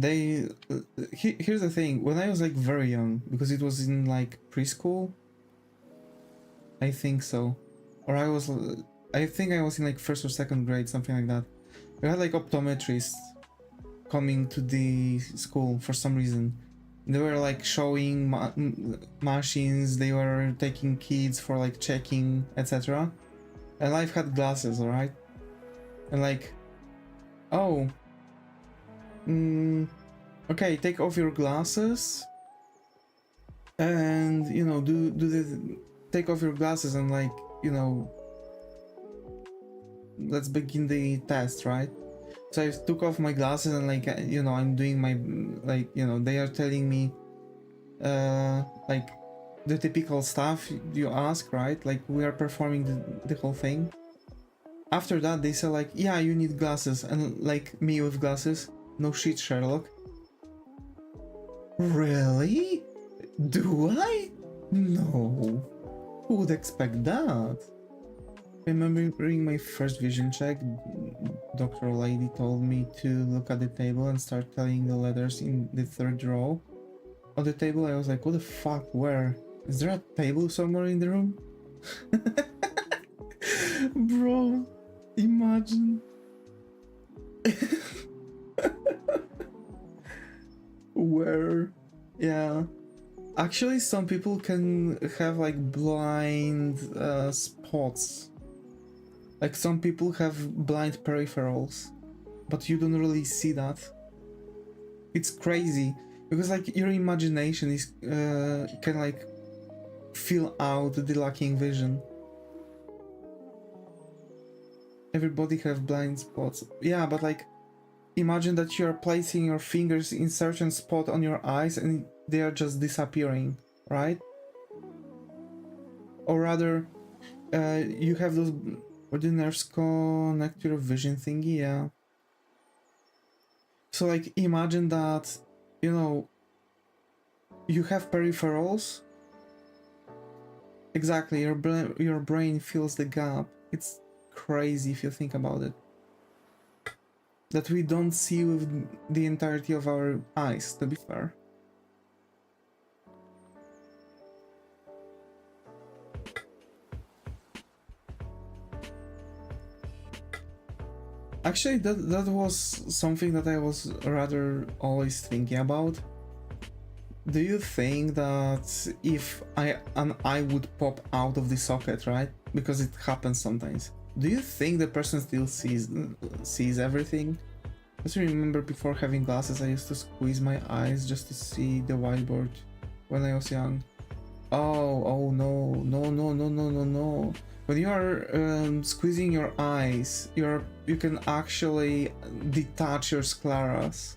here's the thing, when I was like very young, because it was in like preschool, I think so, or I think I was in like 1st or 2nd grade, something like that. We had like optometrists coming to the school for some reason. They were like showing machines, they were taking kids for like checking, etc. And I've had glasses, alright? And like, oh, okay, take off your glasses and, you know, take off your glasses and, like, you know, let's begin the test, right? So I took off my glasses and like, you know, I'm doing my, like, you know, they are telling me like the typical stuff you ask, right? Like we are performing the whole thing. After that they say like, yeah, you need glasses, and like me with glasses, no shit, Sherlock. Really? Do I? No. Who would expect that? Remembering my first vision check, Dr. Lady told me to look at the table and start telling the letters in the third row. On the table, I was like, what the fuck, where? Is there a table somewhere in the room? Bro, imagine. Where? Yeah. Actually, some people can have like blind spots. Like some people have blind peripherals, but you don't really see that. It's crazy because like your imagination is can like fill out the lacking vision. Everybody have blind spots. Yeah, but like imagine that you are placing your fingers in certain spot on your eyes and they are just disappearing, right? Or rather, you have those where the nerves connect to your vision thingy, yeah. So like imagine that, you know, you have peripherals. Exactly, your brain fills the gap. It's crazy if you think about it. That we don't see with the entirety of our eyes, to be fair. Actually, that was something that I was rather always thinking about. Do you think that if an eye would pop out of the socket, right? Because it happens sometimes. Do you think the person still sees everything? Because I remember before having glasses, I used to squeeze my eyes just to see the whiteboard when I was young. Oh no, no, no, no, no, no, no. When you are squeezing your eyes, you can actually detach your scleras,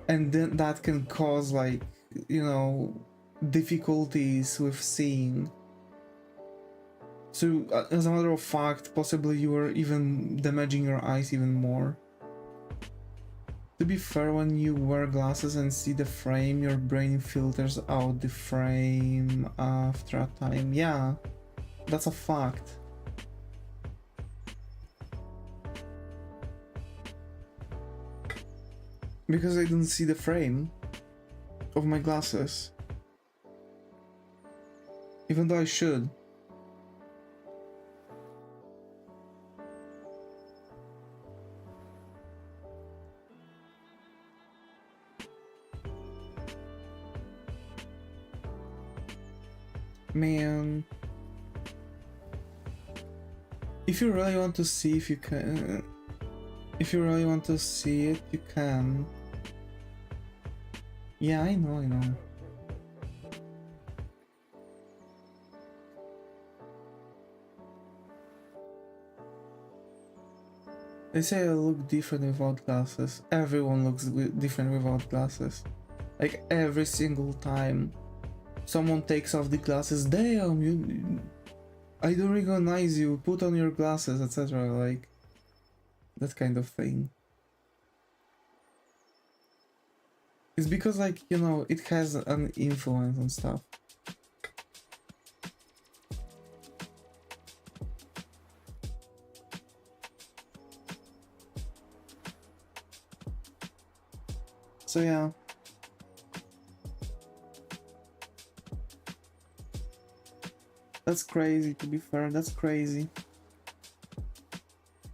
and then that can cause like, you know, difficulties with seeing. So as a matter of fact, possibly you are even damaging your eyes even more. To be fair, when you wear glasses and see the frame, your brain filters out the frame after a time. Yeah, that's a fact. Because I don't see the frame of my glasses. Even though I should. Man, if you really want to see if you can, if you really want to see it, you can. Yeah, I know, I know. They say I look different without glasses. Everyone looks different without glasses. Like every single time someone takes off the glasses, damn, I don't recognize you, put on your glasses, etc. Like that kind of thing. It's because, like, you know, it has an influence on stuff. So yeah. That's crazy, to be fair, that's crazy.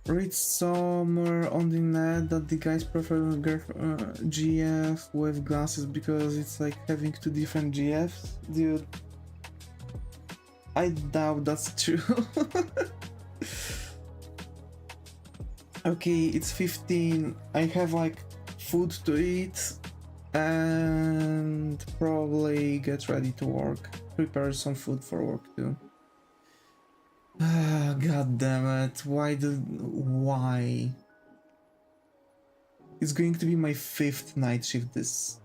Read somewhere on the net that the guys prefer GF with glasses because it's like having two different GFs. Dude, I doubt that's true. Okay, it's 15. I have like food to eat and probably get ready to work. Prepare some food for work too. God damn it, why? It's going to be my 5th night shift this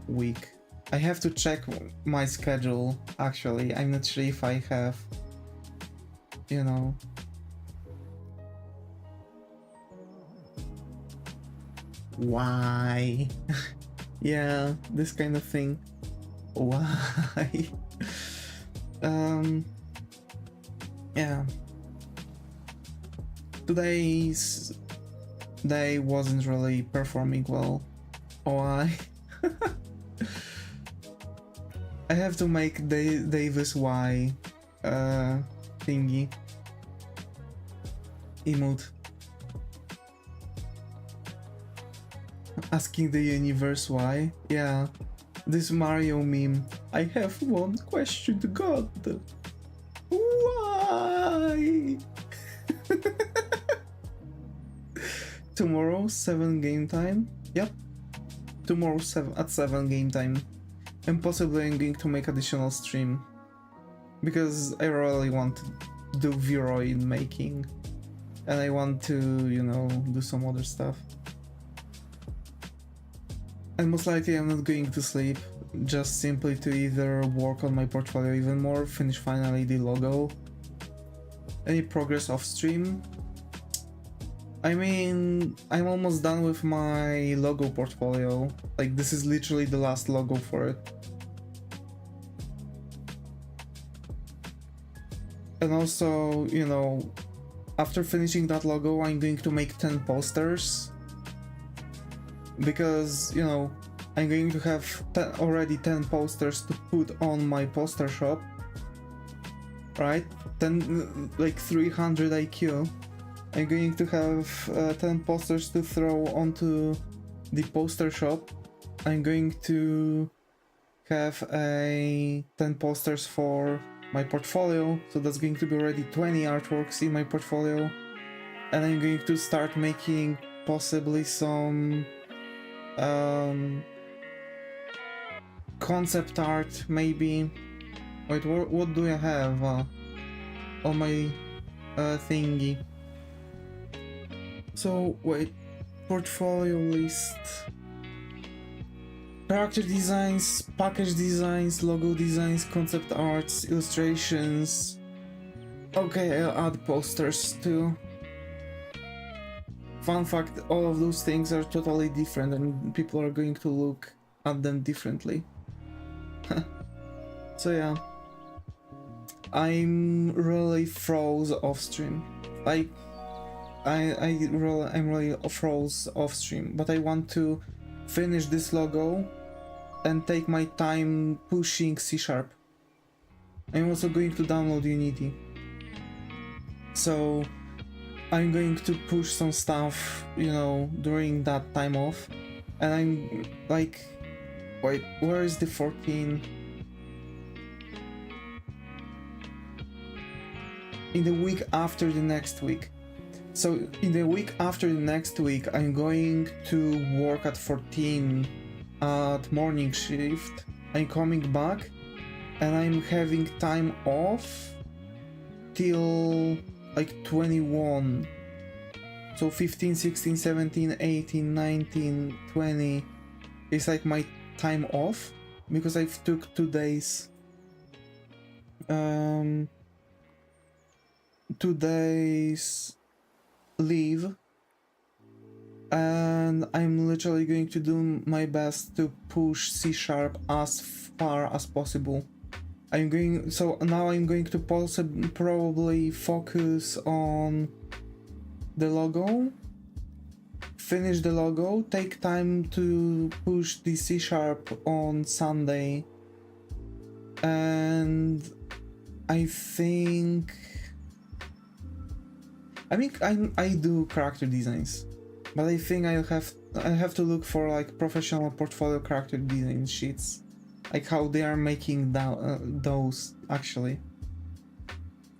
week. I have to check my schedule, actually. I'm not sure if I have, you know... Why? Yeah, this kind of thing. Why? Yeah. Today's day wasn't really performing well. Why? I have to make Davis Y thingy emote. Asking the universe why. Yeah. This Mario meme. I have one question to God. Why? Tomorrow 7 game time. Yep. Tomorrow 7 game time. And possibly I'm going to make additional stream. Because I really want to do Vtuber making. And I want to, you know, do some other stuff. And most likely I'm not going to sleep, just simply to either work on my portfolio even more, finish finally the logo. Any progress off stream? I mean, I'm almost done with my logo portfolio. Like, this is literally the last logo for it. And also, you know, after finishing that logo, I'm going to make 10 posters. Because, you know, I'm going to have already 10 posters to put on my poster shop, right? 10, like 300 IQ. I'm going to have 10 posters to throw onto the poster shop. I'm going to have 10 posters for my portfolio, so that's going to be already 20 artworks in my portfolio. And I'm going to start making possibly some concept art, maybe. Wait, what do I have on my thingy? So wait, portfolio list, character designs, package designs, logo designs, concept arts, illustrations. Okay, I'll add posters too. Fun fact, all of those things are totally different and people are going to look at them differently. So yeah, I'm really froze off stream. Like, I'm really froze off stream, but I want to finish this logo and take my time pushing C#. I'm also going to download Unity. So I'm going to push some stuff, you know, during that time off. And I'm like, wait, where is the 14? In the week after the next week. So in the week after the next week, I'm going to work at 14 at morning shift. I'm coming back and I'm having time off till like 21. So 15, 16, 17, 18, 19, 20 is like my time off because I've took 2 days 2 days leave, and I'm literally going to do my best to push C# as far as possible. So now I'm going to probably focus on the logo, finish the logo, take time to push the C# on Sunday, and I think I do character designs, but I think I have to look for like professional portfolio character design sheets, like how they are making those actually,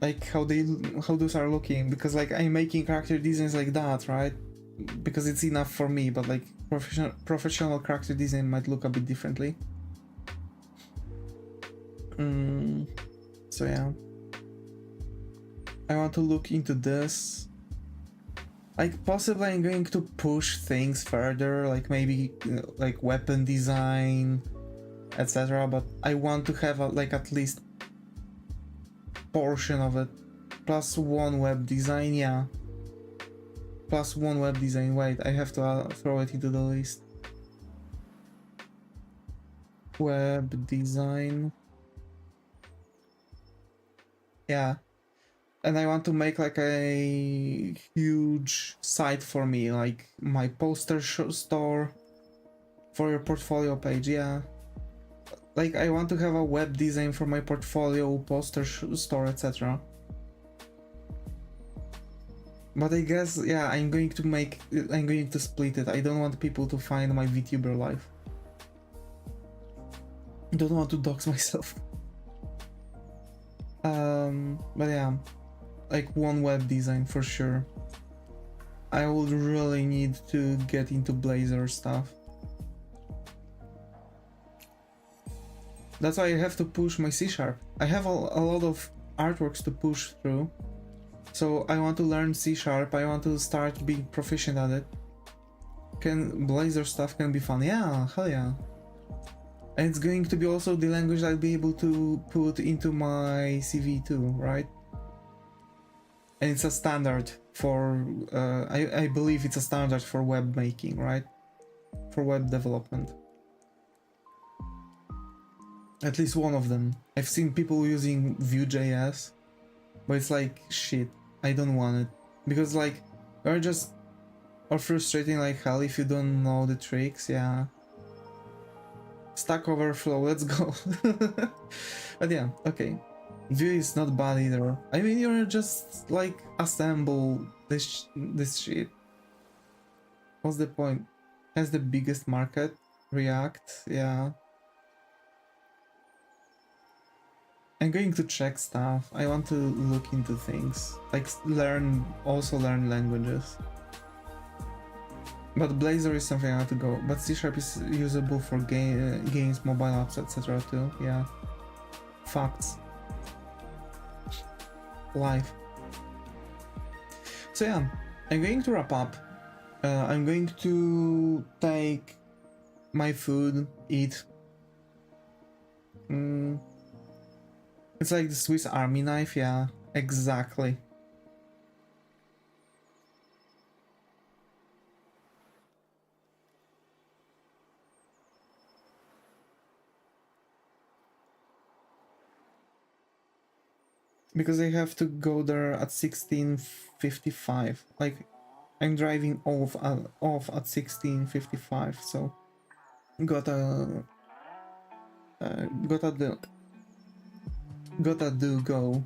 like how those are looking, because like I'm making character designs like that, right? Because it's enough for me, but like professional character design might look a bit differently. So yeah, I want to look into this. Like possibly I'm going to push things further, like maybe like weapon design, etc. But I want to have like at least portion of it. Plus one web design, yeah. Plus one web design. Wait, I have to throw it into the list. Web design. Yeah. And I want to make like a huge site for me, like my poster store for your portfolio page, yeah. Like I want to have a web design for my portfolio, poster store, etc. But I guess, yeah, I'm going to split it. I don't want people to find my Vtuber life. I don't want to dox myself. But yeah, like one web design for sure. I would really need to get into Blazor stuff. That's why I have to push my C#. I have a lot of artworks to push through. So I want to learn C#, I want to start being proficient at it. Blazor stuff can be fun, yeah, hell yeah. And it's going to be also the language I'll be able to put into my CV too, right? And it's a standard for, I believe it's a standard for web making, right? For web development. At least one of them. I've seen people using Vue.js, but it's like, shit, I don't want it. Because like, you're just or frustrating like hell if you don't know the tricks, yeah. Stack Overflow, let's go. But yeah, okay. Vue is not bad either. I mean, you're just like assemble this shit. What's the point? Has the biggest market? React, yeah. I'm going to check stuff. I want to look into things. Like also learn languages. But Blazor is something I have to go. But C# is usable for games, mobile apps, etc. too. Yeah. Facts. Life. So yeah, I'm going to wrap up. I'm going to take my food, eat. It's like the Swiss Army knife, yeah, exactly. Because I have to go there at 16:55. Like, I'm driving off at 16:55, so gotta do go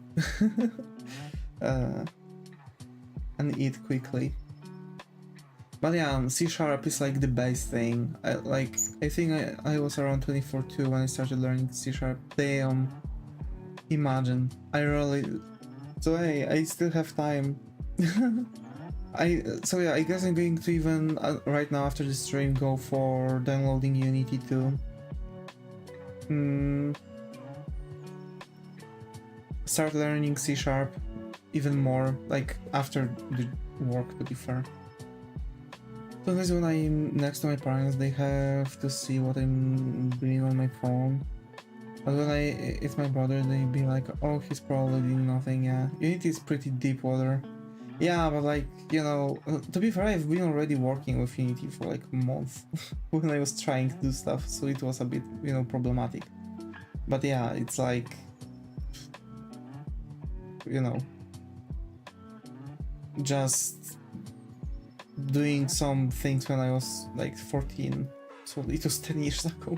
and eat quickly. But yeah, C# is like the base thing. I think I was around 24 too when I started learning C#. Damn. Imagine. So hey, I still have time. So yeah, I guess I'm going to even right now after the stream go for downloading Unity too. Start learning C# even more, like after the work, to be fair. Sometimes when I'm next to my parents, they have to see what I'm doing on my phone. But when it's my brother, they be like, oh, he's probably doing nothing, yeah. Unity is pretty deep water. Yeah, but like, you know, to be fair, I've been already working with Unity for like a month when I was trying to do stuff, so it was a bit, you know, problematic. But yeah, it's like, you know, just doing some things when I was like 14, so it was 10 years ago.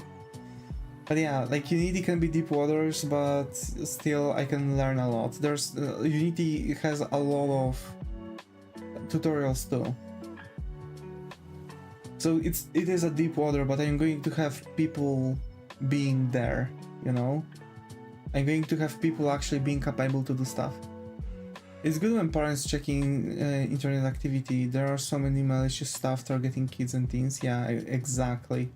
But yeah, like Unity can be deep waters, but still I can learn a lot. There's Unity has a lot of tutorials too. So it is a deep water, but I'm going to have people being there, you know? I'm going to have people actually being capable to do stuff. It's good when parents checking internet activity. There are so many malicious stuff targeting kids and teens. Yeah, exactly.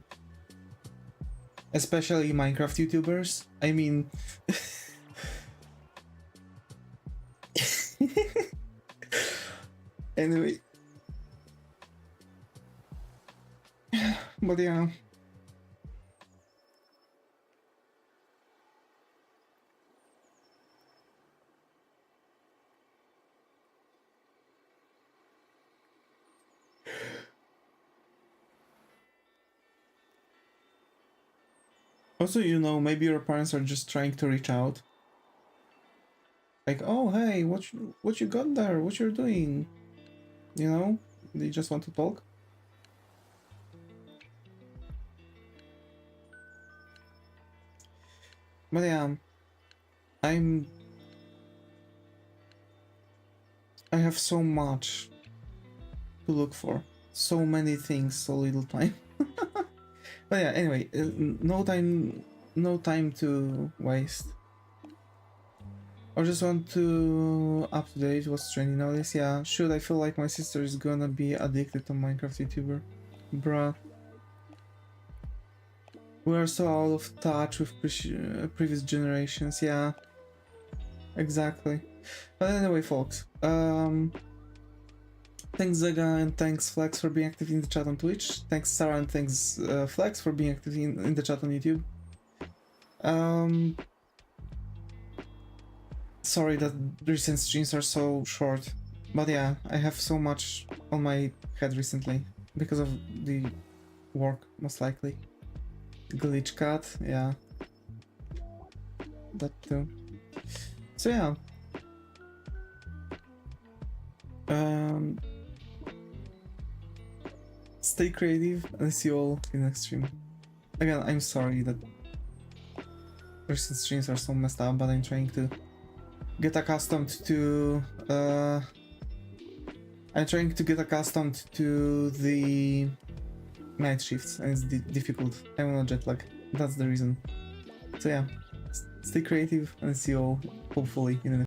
Especially Minecraft YouTubers. I mean... Anyway, But yeah. Also, you know, maybe your parents are just trying to reach out. Like, oh, hey, what you got there? What you're doing? You know, they just want to talk. But yeah, I have so much to look for. So many things, so little time. But yeah, anyway, no time to waste. I just want to up to date what's trending nowadays. Yeah, shoot, I feel like my sister is gonna be addicted to Minecraft YouTuber. Bruh. We are so out of touch with previous generations, yeah. Exactly. But anyway, folks, thanks Zega and thanks Flex for being active in the chat on Twitch. Thanks Sarah and thanks Flex for being active in the chat on YouTube. Sorry that recent streams are so short, but yeah, I have so much on my head recently because of the work, most likely. Glitch cut, yeah. That too. So yeah. Stay creative and see you all in the next stream. Again, I'm sorry that recent streams are so messed up, but I'm trying to get accustomed to the night shifts, and it's difficult. I'm on a jet lag. That's the reason. So yeah, stay creative and see you all hopefully in the next